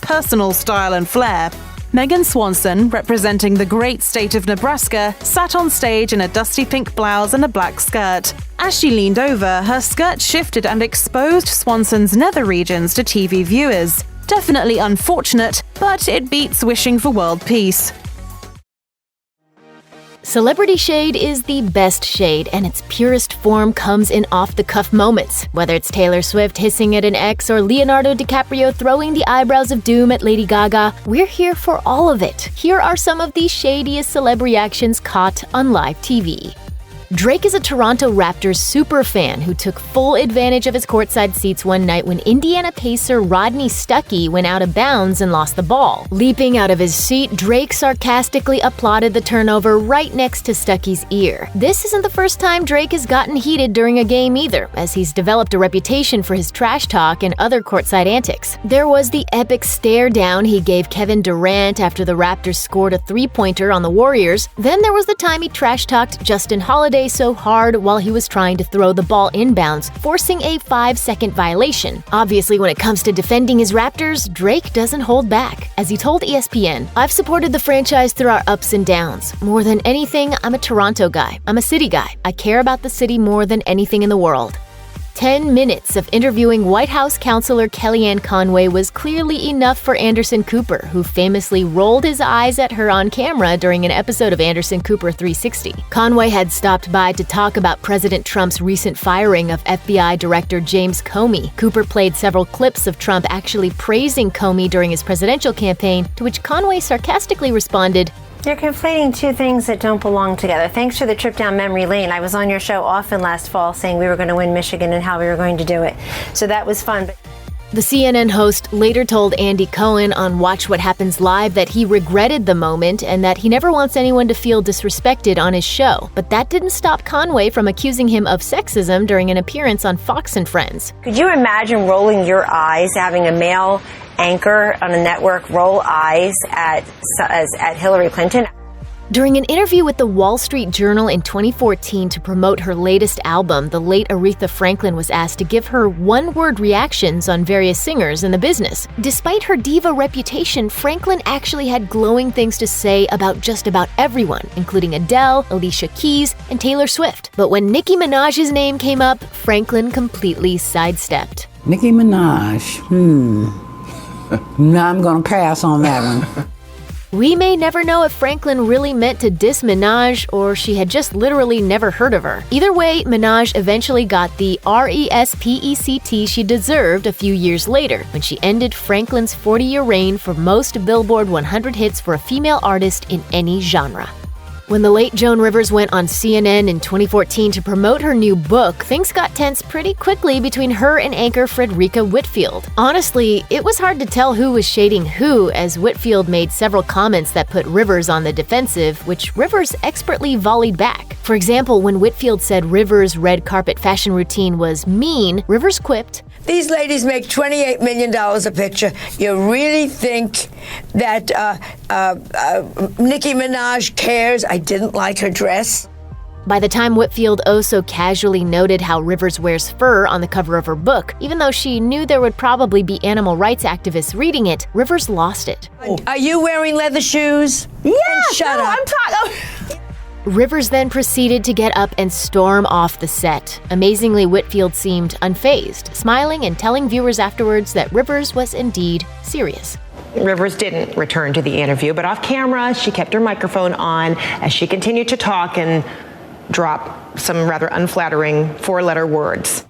personal style and flair. Megan Swanson, representing the great state of Nebraska, sat on stage in a dusty pink blouse and a black skirt. As she leaned over, her skirt shifted and exposed Swanson's nether regions to TV viewers. Definitely unfortunate, but it beats wishing for world peace. Celebrity shade is the best shade, and its purest form comes in off-the-cuff moments. Whether it's Taylor Swift hissing at an ex or Leonardo DiCaprio throwing the eyebrows of doom at Lady Gaga, we're here for all of it. Here are some of the shadiest celeb reactions caught on live TV. Drake is a Toronto Raptors superfan who took full advantage of his courtside seats one night when Indiana Pacer Rodney Stuckey went out of bounds and lost the ball. Leaping out of his seat, Drake sarcastically applauded the turnover right next to Stuckey's ear. This isn't the first time Drake has gotten heated during a game either, as he's developed a reputation for his trash talk and other courtside antics. There was the epic stare down he gave Kevin Durant after the Raptors scored a three-pointer on the Warriors. Then there was the time he trash-talked Justin Holiday so hard while he was trying to throw the ball inbounds, forcing a 5-second violation. Obviously, when it comes to defending his Raptors, Drake doesn't hold back. As he told ESPN, "I've supported the franchise through our ups and downs. More than anything, I'm a Toronto guy. I'm a city guy. I care about the city more than anything in the world." 10 minutes of interviewing White House counselor Kellyanne Conway was clearly enough for Anderson Cooper, who famously rolled his eyes at her on camera during an episode of Anderson Cooper 360. Conway had stopped by to talk about President Trump's recent firing of FBI Director James Comey. Cooper played several clips of Trump actually praising Comey during his presidential campaign, to which Conway sarcastically responded, "You're conflating two things that don't belong together. Thanks for the trip down memory lane. I was on your show often last fall saying we were going to win Michigan and how we were going to do it. So that was fun." The CNN host later told Andy Cohen on Watch What Happens Live that he regretted the moment and that he never wants anyone to feel disrespected on his show. But that didn't stop Conway from accusing him of sexism during an appearance on Fox and Friends. Could you imagine rolling your eyes, having a male anchor on a network roll eyes at Hillary Clinton? During an interview with the Wall Street Journal in 2014 to promote her latest album, the late Aretha Franklin was asked to give her one-word reactions on various singers in the business. Despite her diva reputation, Franklin actually had glowing things to say about just about everyone, including Adele, Alicia Keys, and Taylor Swift. But when Nicki Minaj's name came up, Franklin completely sidestepped. Nicki Minaj, Now I'm gonna pass on that one. We may never know if Franklin really meant to diss Minaj or she had just literally never heard of her. Either way, Minaj eventually got the RESPECT she deserved a few years later, when she ended Franklin's 40-year reign for most Billboard 100 hits for a female artist in any genre. When the late Joan Rivers went on CNN in 2014 to promote her new book, things got tense pretty quickly between her and anchor Frederica Whitfield. Honestly, it was hard to tell who was shading who, as Whitfield made several comments that put Rivers on the defensive, which Rivers expertly volleyed back. For example, when Whitfield said Rivers' red carpet fashion routine was mean, Rivers quipped, "These ladies make $28 million a picture. You really think that Nicki Minaj cares I didn't like her dress?" By the time Whitfield so casually noted how Rivers wears fur on the cover of her book, even though she knew there would probably be animal rights activists reading it, Rivers lost it. Are you wearing leather shoes? Yeah, shut no, up. I'm talking. Rivers then proceeded to get up and storm off the set. Amazingly, Whitfield seemed unfazed, smiling and telling viewers afterwards that Rivers was indeed serious. Rivers didn't return to the interview, but off camera, she kept her microphone on as she continued to talk and drop some rather unflattering four-letter words.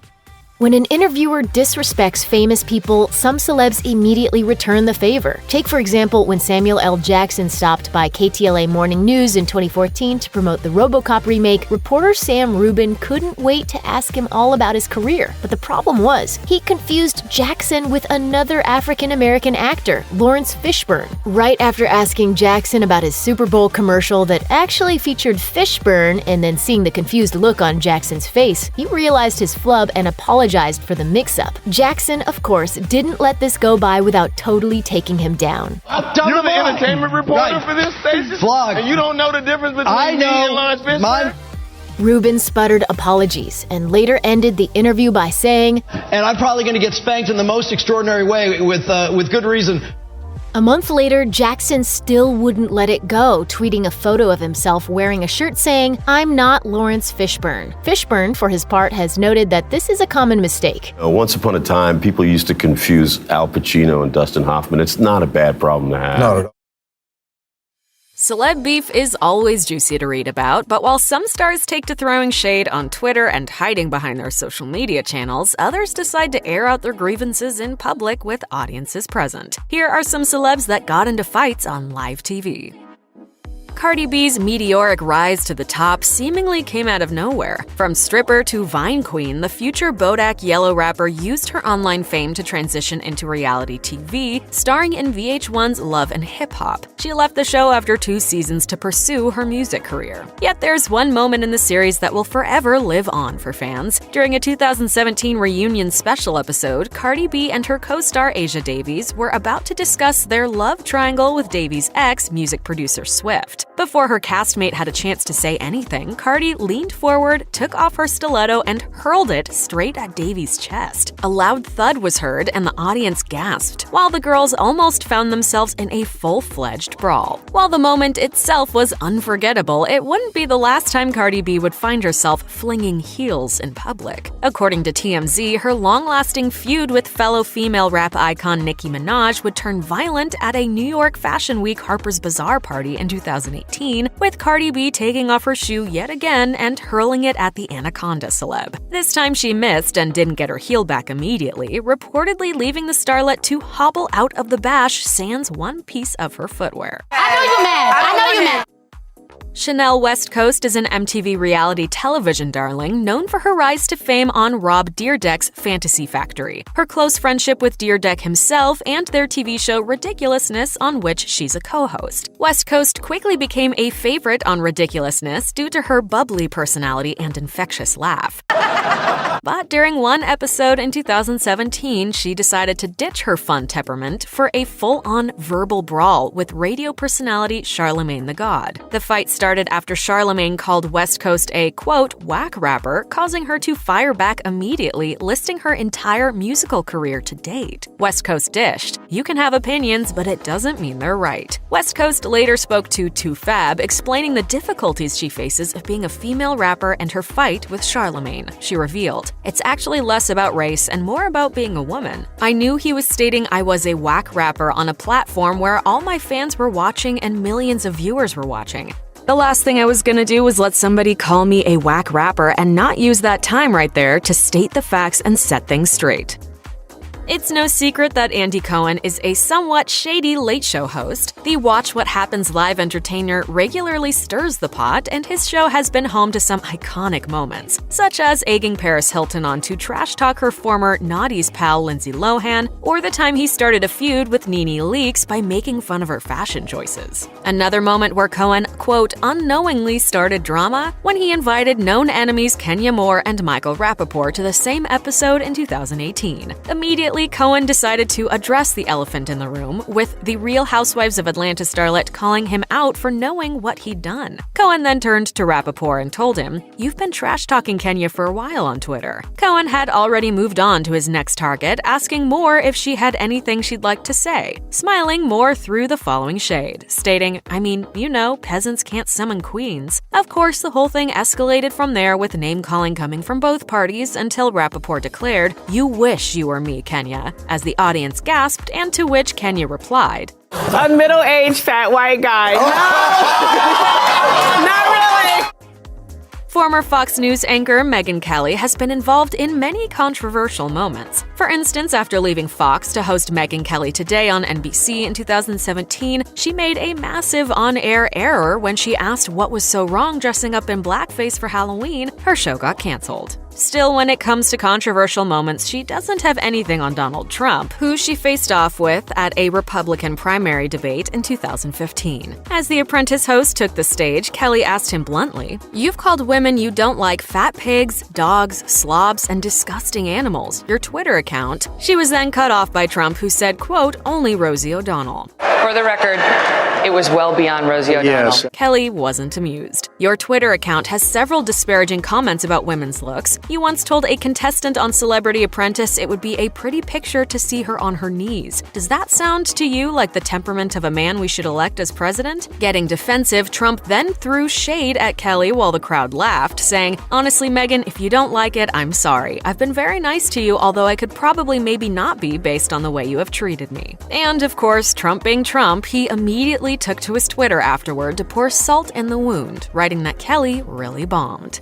When an interviewer disrespects famous people, some celebs immediately return the favor. Take, for example, when Samuel L. Jackson stopped by KTLA Morning News in 2014 to promote the RoboCop remake, reporter Sam Rubin couldn't wait to ask him all about his career. But the problem was, he confused Jackson with another African-American actor, Lawrence Fishburne. Right after asking Jackson about his Super Bowl commercial that actually featured Fishburne, and then seeing the confused look on Jackson's face, he realized his flub and apologized for the mix-up. Jackson, of course, didn't let this go by without totally taking him down. You're the entertainment reporter for this station? Vlog. And you don't know the difference between me and Lawrence Fishburne? Rubin sputtered apologies and later ended the interview by saying, "And I'm probably going to get spanked in the most extraordinary way with good reason." A month later, Jackson still wouldn't let it go, tweeting a photo of himself wearing a shirt saying, "I'm not Lawrence Fishburne." Fishburne, for his part, has noted that this is a common mistake. Once upon a time, people used to confuse Al Pacino and Dustin Hoffman. It's not a bad problem to have. Not at all. Celeb beef is always juicy to read about, but while some stars take to throwing shade on Twitter and hiding behind their social media channels, others decide to air out their grievances in public with audiences present. Here are some celebs that got into fights on live TV. Cardi B's meteoric rise to the top seemingly came out of nowhere. From stripper to Vine queen, the future Bodak Yellow rapper used her online fame to transition into reality TV, starring in VH1's Love and Hip Hop. She left the show after 2 seasons to pursue her music career. Yet there's one moment in the series that will forever live on for fans. During a 2017 reunion special episode, Cardi B and her co-star Asia Davies were about to discuss their love triangle with Davies' ex, music producer Swift. Before her castmate had a chance to say anything, Cardi leaned forward, took off her stiletto, and hurled it straight at Davies' chest. A loud thud was heard, and the audience gasped, while the girls almost found themselves in a full-fledged brawl. While the moment itself was unforgettable, it wouldn't be the last time Cardi B would find herself flinging heels in public. According to TMZ, her long-lasting feud with fellow female rap icon Nicki Minaj would turn violent at a New York Fashion Week Harper's Bazaar party in 2018, with Cardi B taking off her shoe yet again and hurling it at the Anaconda celeb. This time she missed and didn't get her heel back immediately, reportedly leaving the starlet to hobble out of the bash sans one piece of her footwear. I know you're mad. I know you're mad. Chanel West Coast is an MTV reality television darling known for her rise to fame on Rob Dyrdek's Fantasy Factory, her close friendship with Dyrdek himself, and their TV show Ridiculousness, on which she's a co-host. West Coast quickly became a favorite on Ridiculousness due to her bubbly personality and infectious laugh. But during one episode in 2017, she decided to ditch her fun temperament for a full-on verbal brawl with radio personality Charlemagne the God. The fight started after Charlemagne called West Coast a, quote, whack rapper, causing her to fire back immediately, listing her entire musical career to date. West Coast dished, "You can have opinions, but it doesn't mean they're right." West Coast later spoke to 2Fab, explaining the difficulties she faces of being a female rapper and her fight with Charlemagne. She revealed, "It's actually less about race and more about being a woman. I knew he was stating I was a whack rapper on a platform where all my fans were watching and millions of viewers were watching. The last thing I was gonna do was let somebody call me a whack rapper and not use that time right there to state the facts and set things straight." It's no secret that Andy Cohen is a somewhat shady late-show host. The Watch What Happens live entertainer regularly stirs the pot, and his show has been home to some iconic moments, such as egging Paris Hilton on to trash-talk her former Naughty's pal Lindsay Lohan, or the time he started a feud with Nene Leakes by making fun of her fashion choices. Another moment where Cohen, quote, unknowingly started drama when he invited known enemies Kenya Moore and Michael Rappaport to the same episode in 2018. Immediately, Cohen decided to address the elephant in the room, with the Real Housewives of Atlanta starlet calling him out for knowing what he'd done. Cohen then turned to Rappaport and told him, "You've been trash-talking Kenya for a while on Twitter." Cohen had already moved on to his next target, asking Moore if she had anything she'd like to say. Smiling, Moore threw the following shade, stating, "I mean, you know, peasants can't summon queens." Of course, the whole thing escalated from there, with name-calling coming from both parties until Rappaport declared, "You wish you were me, Kenya," as the audience gasped, and to which Kenya replied, "A middle-aged fat white guy." No! Not really! Former Fox News anchor Megyn Kelly has been involved in many controversial moments. For instance, after leaving Fox to host Megyn Kelly Today on NBC in 2017, she made a massive on-air error when she asked what was so wrong dressing up in blackface for Halloween. Her show got canceled. Still, when it comes to controversial moments, she doesn't have anything on Donald Trump, who she faced off with at a Republican primary debate in 2015. As The Apprentice host took the stage, Kelly asked him bluntly, "You've called women you don't like fat pigs, dogs, slobs, and disgusting animals. Your Twitter account." She was then cut off by Trump, who said, quote, "Only Rosie O'Donnell." For the record, it was well beyond Rosie O'Donnell. Yes. Kelly wasn't amused. "Your Twitter account has several disparaging comments about women's looks. You once told a contestant on Celebrity Apprentice it would be a pretty picture to see her on her knees. Does that sound to you like the temperament of a man we should elect as president?" Getting defensive, Trump then threw shade at Kelly while the crowd laughed, saying, "Honestly, Megyn, if you don't like it, I'm sorry. I've been very nice to you, although I could probably maybe not be based on the way you have treated me." And of course, Trump being Trump, he immediately took to his Twitter afterward to pour salt in the wound, writing that Kelly really bombed.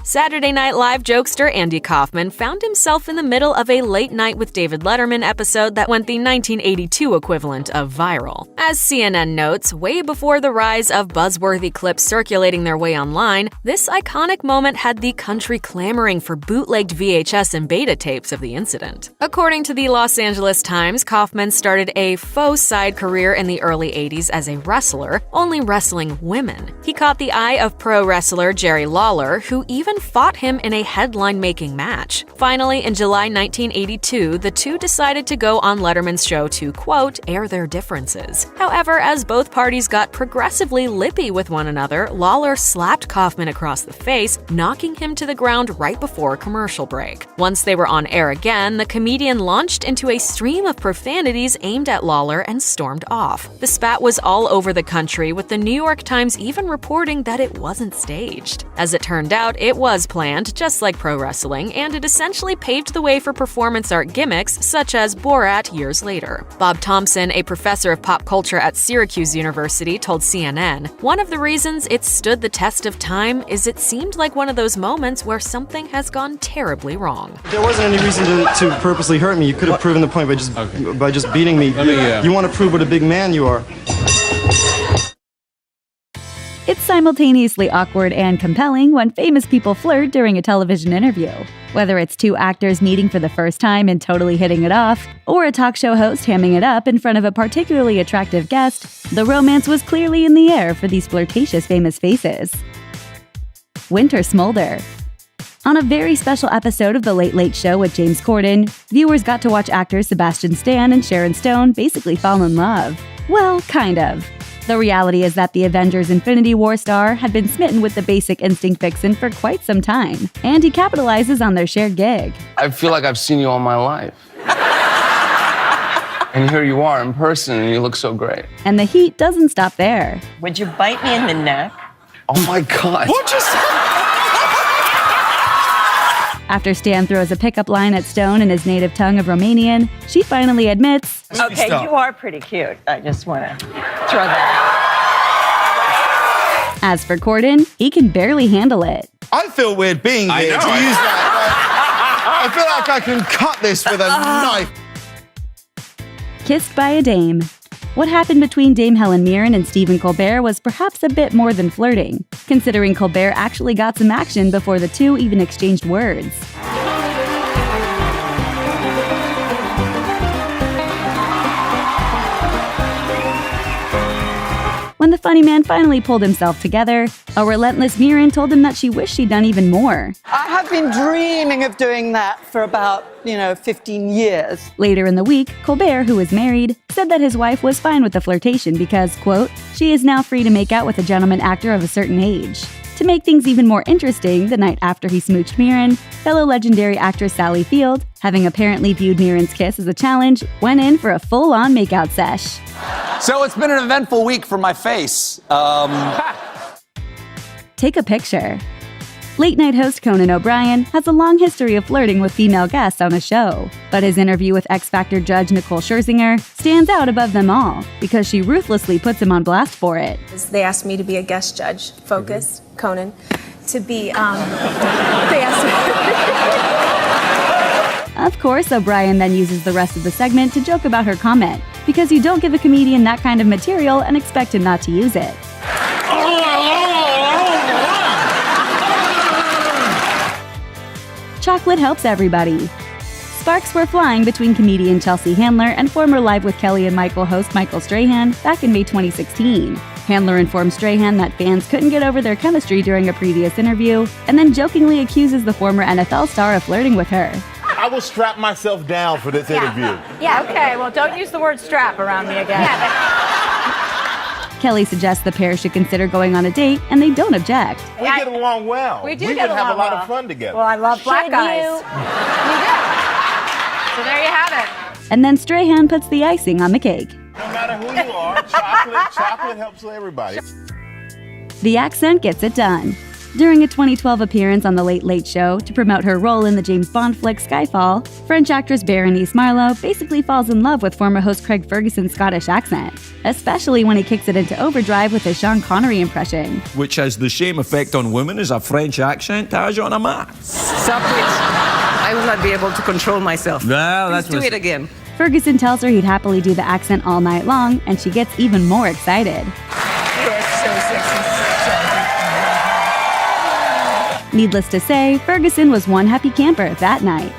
Saturday Night Live jokester Andy Kaufman found himself in the middle of a Late Night with David Letterman episode that went the 1982 equivalent of viral. As CNN notes, way before the rise of buzzworthy clips circulating their way online, this iconic moment had the country clamoring for bootlegged VHS and beta tapes of the incident. According to the Los Angeles Times, Kaufman started a faux side career in the early 80s as a wrestler, only wrestling women. He caught the eye of pro wrestler Jerry Lawler, who even fought him in a headline-making match. Finally, in July 1982, the two decided to go on Letterman's show to, quote, air their differences. However, as both parties got progressively lippy with one another, Lawler slapped Kaufman across the face, knocking him to the ground right before a commercial break. Once they were on air again, the comedian launched into a stream of profanities aimed at Lawler and stormed off. The spat was all over the country, with the New York Times even reporting that it wasn't staged. As it turned out, it was planned, just like pro wrestling, and it essentially paved the way for performance art gimmicks such as Borat years later. Bob Thompson, a professor of pop culture at Syracuse University, told CNN, "One of the reasons it stood the test of time is it seemed like one of those moments where something has gone terribly wrong." There wasn't any reason to purposely hurt me. You could have proven the point by just beating me. You want to prove what a big man you are. It's simultaneously awkward and compelling when famous people flirt during a television interview. Whether it's two actors meeting for the first time and totally hitting it off, or a talk show host hamming it up in front of a particularly attractive guest, the romance was clearly in the air for these flirtatious famous faces. Winter Smolder. On a very special episode of The Late Late Show with James Corden, viewers got to watch actors Sebastian Stan and Sharon Stone basically fall in love. Well, kind of. The reality is that the Avengers Infinity War star had been smitten with the Basic Instinct vixen for quite some time, and he capitalizes on their shared gig. I feel like I've seen you all my life. And here you are in person, and you look so great. And the heat doesn't stop there. Would you bite me in the neck? Oh my God. What just After Stan throws a pickup line at Stone in his native tongue of Romanian, she finally admits, Okay, you are pretty cute. I just want to throw that As for Corden, he can barely handle it. I feel weird being here to use that. I feel like I can cut this with a knife. Kissed by a Dame. What happened between Dame Helen Mirren and Stephen Colbert was perhaps a bit more than flirting, considering Colbert actually got some action before the two even exchanged words. When the funny man finally pulled himself together, a relentless Mirren told him that she wished she'd done even more. I have been dreaming of doing that for about, 15 years. Later in the week, Colbert, who is married, said that his wife was fine with the flirtation because, quote, she is now free to make out with a gentleman actor of a certain age. To make things even more interesting, the night after he smooched Mirren, fellow legendary actress Sally Field, having apparently viewed Mirren's kiss as a challenge, went in for a full-on makeout sesh. So it's been an eventful week for my face. Take a picture. Late-night host Conan O'Brien has a long history of flirting with female guests on the show, but his interview with X Factor judge Nicole Scherzinger stands out above them all because she ruthlessly puts him on blast for it. They asked me to be a guest judge, focus, Conan, to be, they asked Of course, O'Brien then uses the rest of the segment to joke about her comment, because you don't give a comedian that kind of material and expect him not to use it. Chocolate helps everybody. Sparks were flying between comedian Chelsea Handler and former Live with Kelly and Michael host Michael Strahan back in May 2016. Handler informed Strahan that fans couldn't get over their chemistry during a previous interview, and then jokingly accuses the former NFL star of flirting with her. I will strap myself down for this interview. Yeah, okay, well, don't use the word strap around me again. Kelly suggests the pair should consider going on a date, and they don't object. We get along well. We do We get would have a along lot well. of fun together. Well, I love black guys. We do. So there you have it. And then Strahan puts the icing on the cake. No matter who you are, chocolate helps everybody. The accent gets it done. During a 2012 appearance on The Late Late Show to promote her role in the James Bond flick Skyfall, French actress Berenice Marlowe basically falls in love with former host Craig Ferguson's Scottish accent, especially when he kicks it into overdrive with his Sean Connery impression. Which has the same effect on women as a French accent has on a man. Stop it. I will not be able to control myself. Well, Let's do it again. Ferguson tells her he'd happily do the accent all night long, and she gets even more excited. Needless to say, Ferguson was one happy camper that night.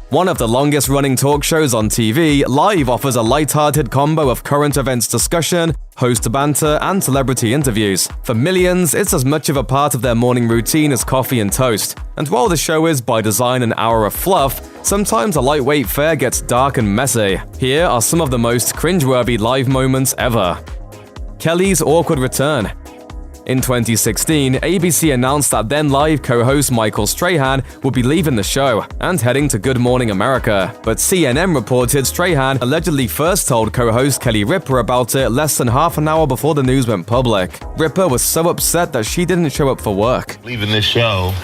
One of the longest-running talk shows on TV, Live offers a light-hearted combo of current events discussion, host banter, and celebrity interviews. For millions, it's as much of a part of their morning routine as coffee and toast. And while the show is, by design, an hour of fluff, sometimes a lightweight fare gets dark and messy. Here are some of the most cringeworthy Live moments ever. Kelly's awkward return. In 2016, ABC announced that then Live co-host Michael Strahan would be leaving the show and heading to Good Morning America. But CNN reported Strahan allegedly first told co-host Kelly Ripa about it less than half an hour before the news went public. Ripa was so upset that she didn't show up for work. Leaving this show.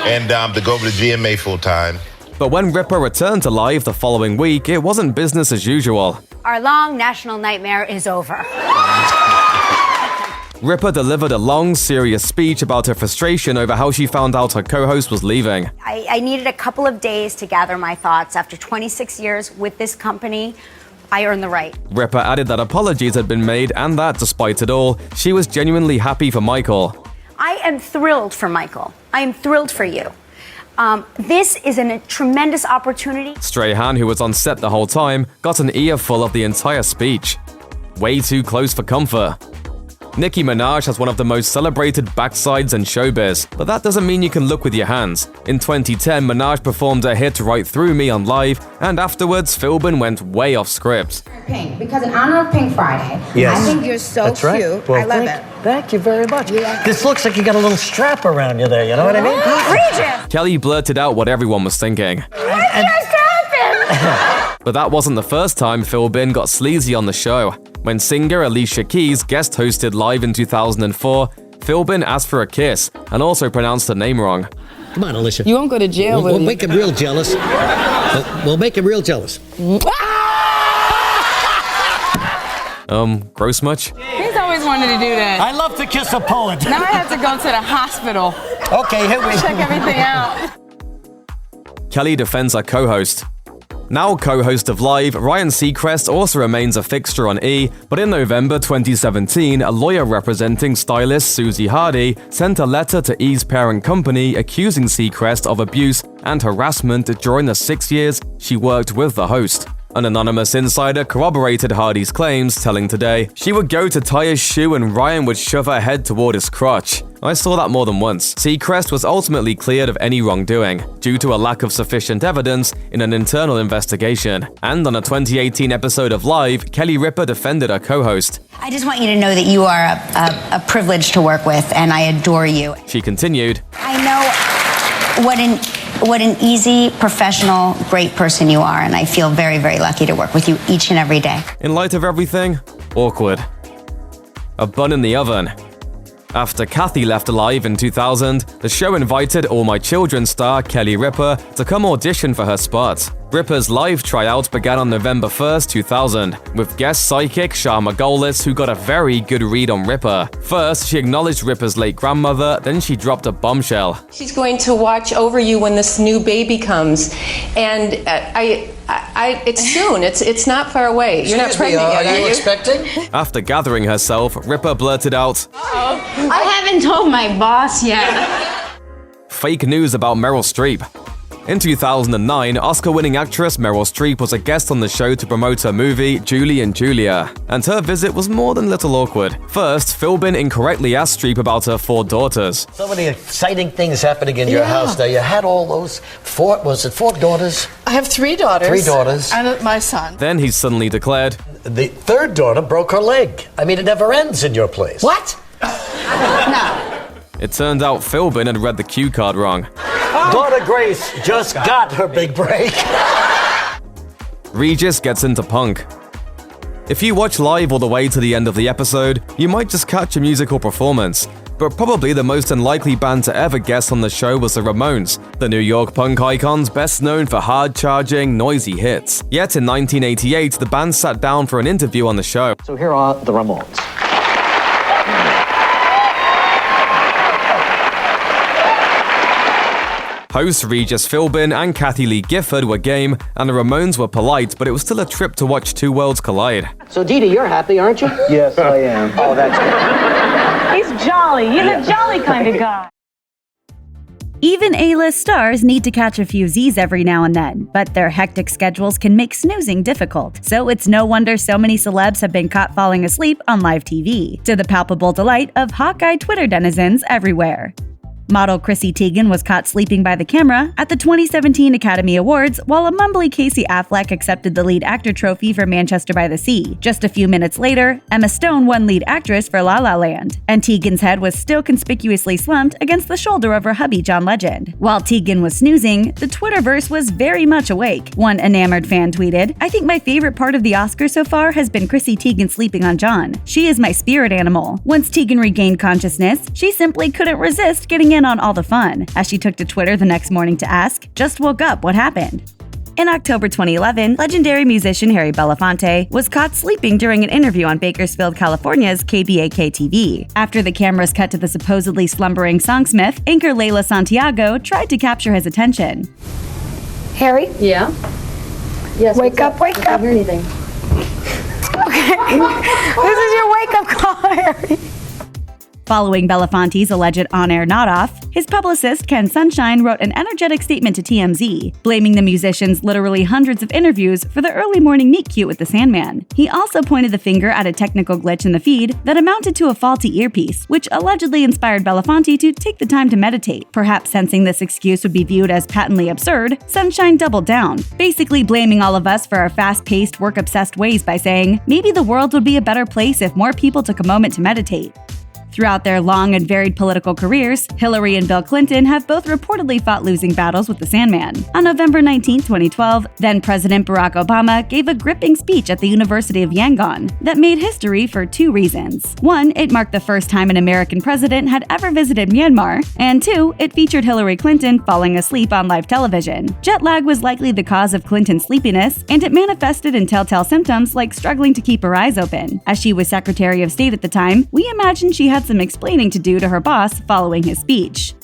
And to go over to GMA full time. But when Ripa returned to Live the following week, it wasn't business as usual. Our long national nightmare is over. Ripa delivered a long, serious speech about her frustration over how she found out her co-host was leaving. I needed a couple of days to gather my thoughts. After 26 years with this company, I earn the right. Ripper added that apologies had been made and that, despite it all, she was genuinely happy for Michael. I am thrilled for Michael. I am thrilled for you. This is a tremendous opportunity. Strahan, who was on set the whole time, got an earful of the entire speech. Way too close for comfort. Nicki Minaj has one of the most celebrated backsides in showbiz, but that doesn't mean you can look with your hands. In 2010, Minaj performed her hit Right Through Me on Live, and afterwards, Philbin went way off script. Pink, because in honor of Pink Friday, yes. I think you're so That's cute. Right. Well, I love it. Thank you very much. This looks like you got a little strap around you there, you know what I mean? Regis! Kelly blurted out what everyone was thinking. What just happened? But that wasn't the first time Philbin got sleazy on the show. When singer Alicia Keys guest hosted Live in 2004, Philbin asked for a kiss and also pronounced her name wrong. Come on, Alicia. You won't go to jail, We'll make him real jealous. We'll make him real jealous. Gross much? He's always wanted to do that. I love to kiss a poet. Now I have to go to the hospital. Okay, here we go. Check everything out. Kelly defends her co-host. Now co-host of Live, Ryan Seacrest also remains a fixture on E, but in November 2017, a lawyer representing stylist Susie Hardy sent a letter to E's parent company accusing Seacrest of abuse and harassment during the 6 years she worked with the host. An anonymous insider corroborated Hardy's claims, telling Today, she would go to tie his shoe and Ryan would shove her head toward his crotch. I saw that more than once. Seacrest was ultimately cleared of any wrongdoing, due to a lack of sufficient evidence in an internal investigation. And on a 2018 episode of Live, Kelly Ripa defended her co-host. I just want you to know that you are a privilege to work with, and I adore you. She continued, I know what an easy, professional, great person you are, and I feel very, very lucky to work with you each and every day. In light of everything, awkward. A bun in the oven. After Kathy left Alive in 2000, the show invited All My Children star Kelly Ripa to come audition for her spot. Ripa's live tryout began on November 1st, 2000, with guest psychic Shah Margolis, who got a very good read on Ripa. First, she acknowledged Ripa's late grandmother, then she dropped a bombshell. She's going to watch over you when this new baby comes, and it's soon. It's not far away. You're not pregnant yet, are you? Expecting? After gathering herself, Ripa blurted out, I haven't told my boss yet. fake news about Meryl Streep. In 2009, Oscar-winning actress Meryl Streep was a guest on the show to promote her movie, Julie and Julia, and her visit was more than a little awkward. First, Philbin incorrectly asked Streep about her 4 daughters. So many exciting things happening in your house there. You had all those 4 daughters? I have 3 daughters. 3 daughters. And my son. Then he suddenly declared, The 3rd daughter broke her leg. I mean, it never ends in your place. What? No. It turned out Philbin had read the cue card wrong. Daughter Grace just got her big break. Regis gets into punk. If you watch Live all the way to the end of the episode, you might just catch a musical performance. But probably the most unlikely band to ever guest on the show was the Ramones, the New York punk icons best known for hard-charging, noisy hits. Yet in 1988, the band sat down for an interview on the show. So here are the Ramones. Hosts Regis Philbin and Kathy Lee Gifford were game, and the Ramones were polite, but it was still a trip to watch 2 worlds collide. So, Dee Dee, you're happy, aren't you? Yes, I am. Oh, that's good. He's jolly. He's a jolly kind of guy. Even A-list stars need to catch a few Z's every now and then, but their hectic schedules can make snoozing difficult. So it's no wonder so many celebs have been caught falling asleep on live TV, to the palpable delight of hawk-eyed Twitter denizens everywhere. Model Chrissy Teigen was caught sleeping by the camera at the 2017 Academy Awards while a mumbly Casey Affleck accepted the lead actor trophy for Manchester by the Sea. Just a few minutes later, Emma Stone won lead actress for La La Land, and Teigen's head was still conspicuously slumped against the shoulder of her hubby John Legend. While Teigen was snoozing, the Twitterverse was very much awake. One enamored fan tweeted, "I think my favorite part of the Oscars so far has been Chrissy Teigen sleeping on John. She is my spirit animal." Once Teigen regained consciousness, she simply couldn't resist getting in on all the fun, as she took to Twitter the next morning to ask, "Just woke up, what happened?" In October 2011, legendary musician Harry Belafonte was caught sleeping during an interview on Bakersfield, California's KBAK-TV. After the cameras cut to the supposedly slumbering songsmith, anchor Layla Santiago tried to capture his attention. Harry? Yeah? Yes. Wake up, wake up. I don't hear anything. Okay. This is your wake-up call, Harry. Following Belafonte's alleged on-air nod-off, his publicist Ken Sunshine wrote an energetic statement to TMZ, blaming the musician's literally hundreds of interviews for the early morning meet-cute with the Sandman. He also pointed the finger at a technical glitch in the feed that amounted to a faulty earpiece, which allegedly inspired Belafonte to take the time to meditate. Perhaps sensing this excuse would be viewed as patently absurd, Sunshine doubled down, basically blaming all of us for our fast-paced, work-obsessed ways by saying, maybe the world would be a better place if more people took a moment to meditate. Throughout their long and varied political careers, Hillary and Bill Clinton have both reportedly fought losing battles with the Sandman. On November 19, 2012, then-President Barack Obama gave a gripping speech at the University of Yangon that made history for two reasons. One, it marked the first time an American president had ever visited Myanmar, and two, it featured Hillary Clinton falling asleep on live television. Jet lag was likely the cause of Clinton's sleepiness, and it manifested in telltale symptoms like struggling to keep her eyes open. As she was Secretary of State at the time, we imagine she had some explaining to do to her boss following his speech.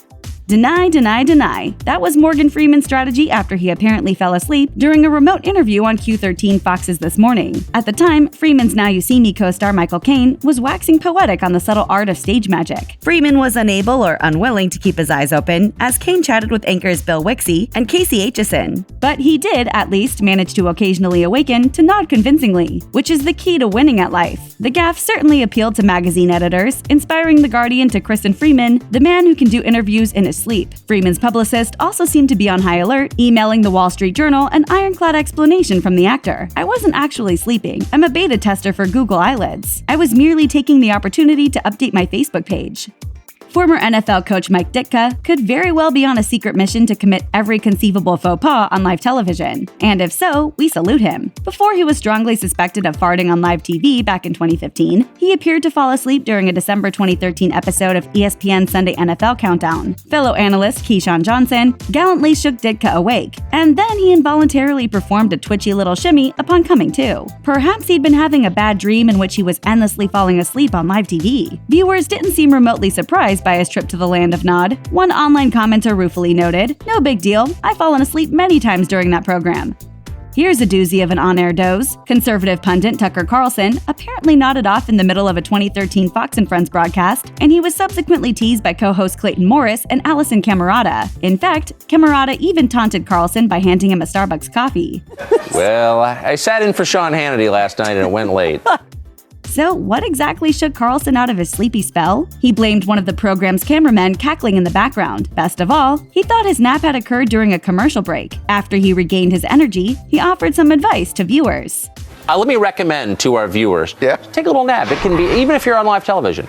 Deny, deny, deny. That was Morgan Freeman's strategy after he apparently fell asleep during a remote interview on Q13 Fox's This Morning. At the time, Freeman's Now You See Me co-star Michael Caine was waxing poetic on the subtle art of stage magic. Freeman was unable or unwilling to keep his eyes open as Caine chatted with anchors Bill Wixie and Casey Aitchison. But he did, at least, manage to occasionally awaken to nod convincingly, which is the key to winning at life. The gaffe certainly appealed to magazine editors, inspiring The Guardian to Kristen Freeman, the man who can do interviews in his sleep. Freeman's publicist also seemed to be on high alert, emailing the Wall Street Journal an ironclad explanation from the actor. I wasn't actually sleeping. I'm a beta tester for Google Eyelids. I was merely taking the opportunity to update my Facebook page. Former NFL coach Mike Ditka could very well be on a secret mission to commit every conceivable faux pas on live television. And if so, we salute him. Before he was strongly suspected of farting on live TV back in 2015, he appeared to fall asleep during a December 2013 episode of ESPN's Sunday NFL Countdown. Fellow analyst Keyshawn Johnson gallantly shook Ditka awake, and then he involuntarily performed a twitchy little shimmy upon coming to. Perhaps he'd been having a bad dream in which he was endlessly falling asleep on live TV. Viewers didn't seem remotely surprised by his trip to the land of Nod. One online commenter ruefully noted, "No big deal, I've fallen asleep many times during that program." Here's a doozy of an on-air doze. Conservative pundit Tucker Carlson apparently nodded off in the middle of a 2013 Fox & Friends broadcast, and he was subsequently teased by co-hosts Clayton Morris and Allison Camerata. In fact, Camerata even taunted Carlson by handing him a Starbucks coffee. Well, I sat in for Sean Hannity last night and it went late. So what exactly shook Carlson out of his sleepy spell? He blamed one of the program's cameramen cackling in the background. Best of all, he thought his nap had occurred during a commercial break. After he regained his energy, he offered some advice to viewers. Let me recommend to our viewers, take a little nap. It can be, even if you're on live television.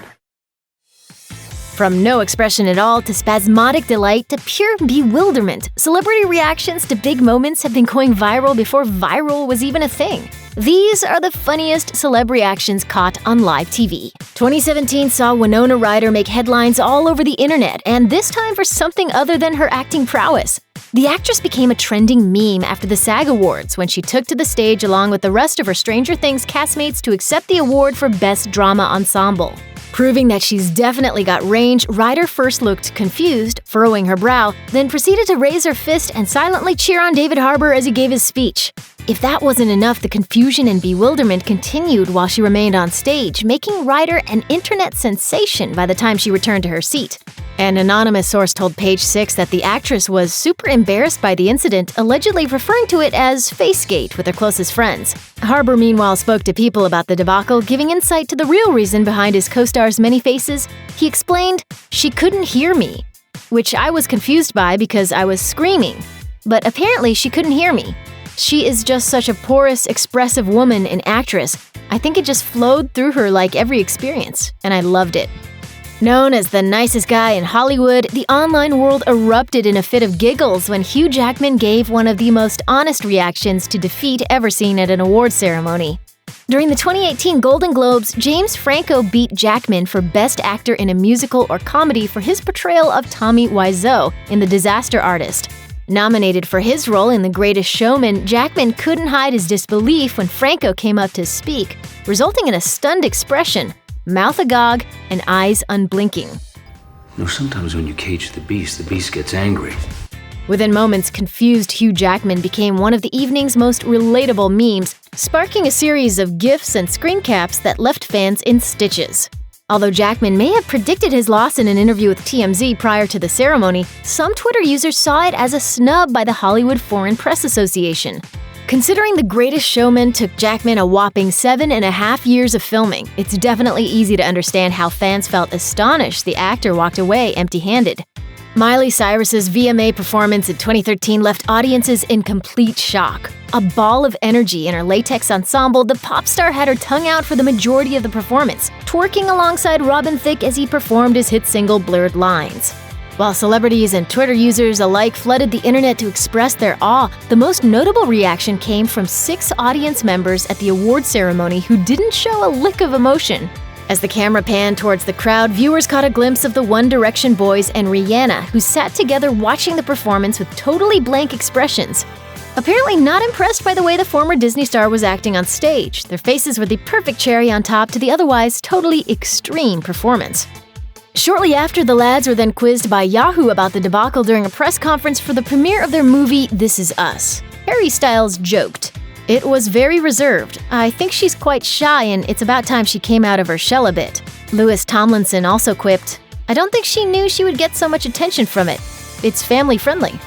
From no expression at all to spasmodic delight to pure bewilderment, celebrity reactions to big moments have been going viral before viral was even a thing. These are the funniest celeb reactions caught on live TV. 2017 saw Winona Ryder make headlines all over the internet, and this time for something other than her acting prowess. The actress became a trending meme after the SAG Awards when she took to the stage along with the rest of her Stranger Things castmates to accept the award for Best Drama Ensemble. Proving that she's definitely got range, Ryder first looked confused, furrowing her brow, then proceeded to raise her fist and silently cheer on David Harbour as he gave his speech. If that wasn't enough, the confusion and bewilderment continued while she remained on stage, making Ryder an internet sensation by the time she returned to her seat. An anonymous source told Page Six that the actress was super embarrassed by the incident, allegedly referring to it as Facegate with her closest friends. Harbour meanwhile spoke to People about the debacle, giving insight to the real reason behind his co-star's many faces. He explained, "She couldn't hear me," which I was confused by because I was screaming. But apparently she couldn't hear me. She is just such a porous, expressive woman and actress. I think it just flowed through her like every experience, and I loved it. Known as the nicest guy in Hollywood, the online world erupted in a fit of giggles when Hugh Jackman gave one of the most honest reactions to defeat ever seen at an awards ceremony. During the 2018 Golden Globes, James Franco beat Jackman for Best Actor in a Musical or Comedy for his portrayal of Tommy Wiseau in The Disaster Artist. Nominated for his role in The Greatest Showman, Jackman couldn't hide his disbelief when Franco came up to speak, resulting in a stunned expression, mouth agog, and eyes unblinking. You know, sometimes when you cage the beast gets angry. Within moments, confused Hugh Jackman became one of the evening's most relatable memes, sparking a series of GIFs and screen caps that left fans in stitches. Although Jackman may have predicted his loss in an interview with TMZ prior to the ceremony, some Twitter users saw it as a snub by the Hollywood Foreign Press Association. Considering The Greatest Showman took Jackman a whopping 7.5 years of filming, it's definitely easy to understand how fans felt astonished the actor walked away empty-handed. Miley Cyrus's VMA performance in 2013 left audiences in complete shock. A ball of energy in her latex ensemble, the pop star had her tongue out for the majority of the performance, twerking alongside Robin Thicke as he performed his hit single Blurred Lines. While celebrities and Twitter users alike flooded the internet to express their awe, the most notable reaction came from 6 audience members at the award ceremony who didn't show a lick of emotion. As the camera panned towards the crowd, viewers caught a glimpse of the One Direction boys and Rihanna, who sat together watching the performance with totally blank expressions. Apparently not impressed by the way the former Disney star was acting on stage, their faces were the perfect cherry on top to the otherwise totally extreme performance. Shortly after, the lads were then quizzed by Yahoo about the debacle during a press conference for the premiere of their movie This Is Us. Harry Styles joked, "It was very reserved. I think she's quite shy and it's about time she came out of her shell a bit." Louis Tomlinson also quipped, "I don't think she knew she would get so much attention from it. It's family friendly."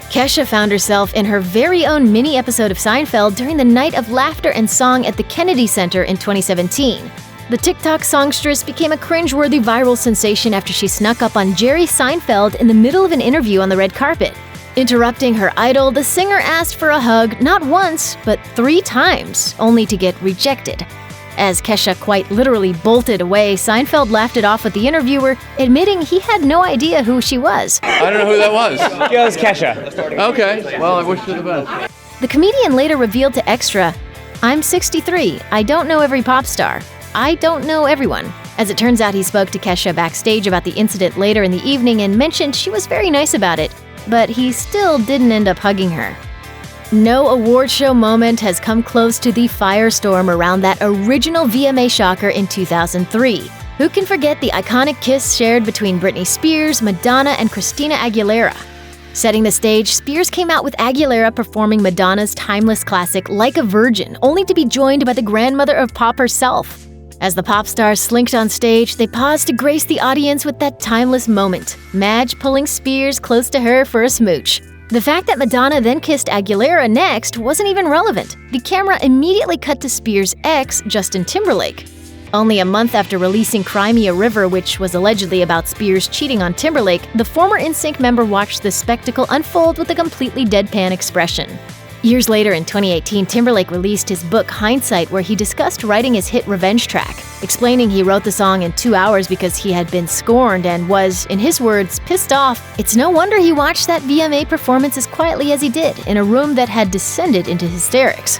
Kesha found herself in her very own mini-episode of Seinfeld during the Night of Laughter and Song at the Kennedy Center in 2017. The TikTok songstress became a cringeworthy viral sensation after she snuck up on Jerry Seinfeld in the middle of an interview on the red carpet. Interrupting her idol, the singer asked for a hug not once, but 3 times, only to get rejected. As Kesha quite literally bolted away, Seinfeld laughed it off with the interviewer, admitting he had no idea who she was. I don't know who that was. Yeah, it was Kesha. Okay, well, I wish you the best. The comedian later revealed to Extra, "I'm 63. I don't know every pop star. I don't know everyone." As it turns out, he spoke to Kesha backstage about the incident later in the evening and mentioned she was very nice about it, but he still didn't end up hugging her. No award show moment has come close to the firestorm around that original VMA shocker in 2003. Who can forget the iconic kiss shared between Britney Spears, Madonna, and Christina Aguilera? Setting the stage, Spears came out with Aguilera performing Madonna's timeless classic Like a Virgin, only to be joined by the grandmother of pop herself. As the pop stars slinked on stage, they paused to grace the audience with that timeless moment, Madge pulling Spears close to her for a smooch. The fact that Madonna then kissed Aguilera next wasn't even relevant. The camera immediately cut to Spears' ex, Justin Timberlake. Only a month after releasing Cry Me a River, which was allegedly about Spears cheating on Timberlake, the former NSYNC member watched the spectacle unfold with a completely deadpan expression. Years later, in 2018, Timberlake released his book Hindsight, where he discussed writing his hit Revenge track, explaining he wrote the song in 2 hours because he had been scorned and was, in his words, pissed off. It's no wonder he watched that VMA performance as quietly as he did, in a room that had descended into hysterics.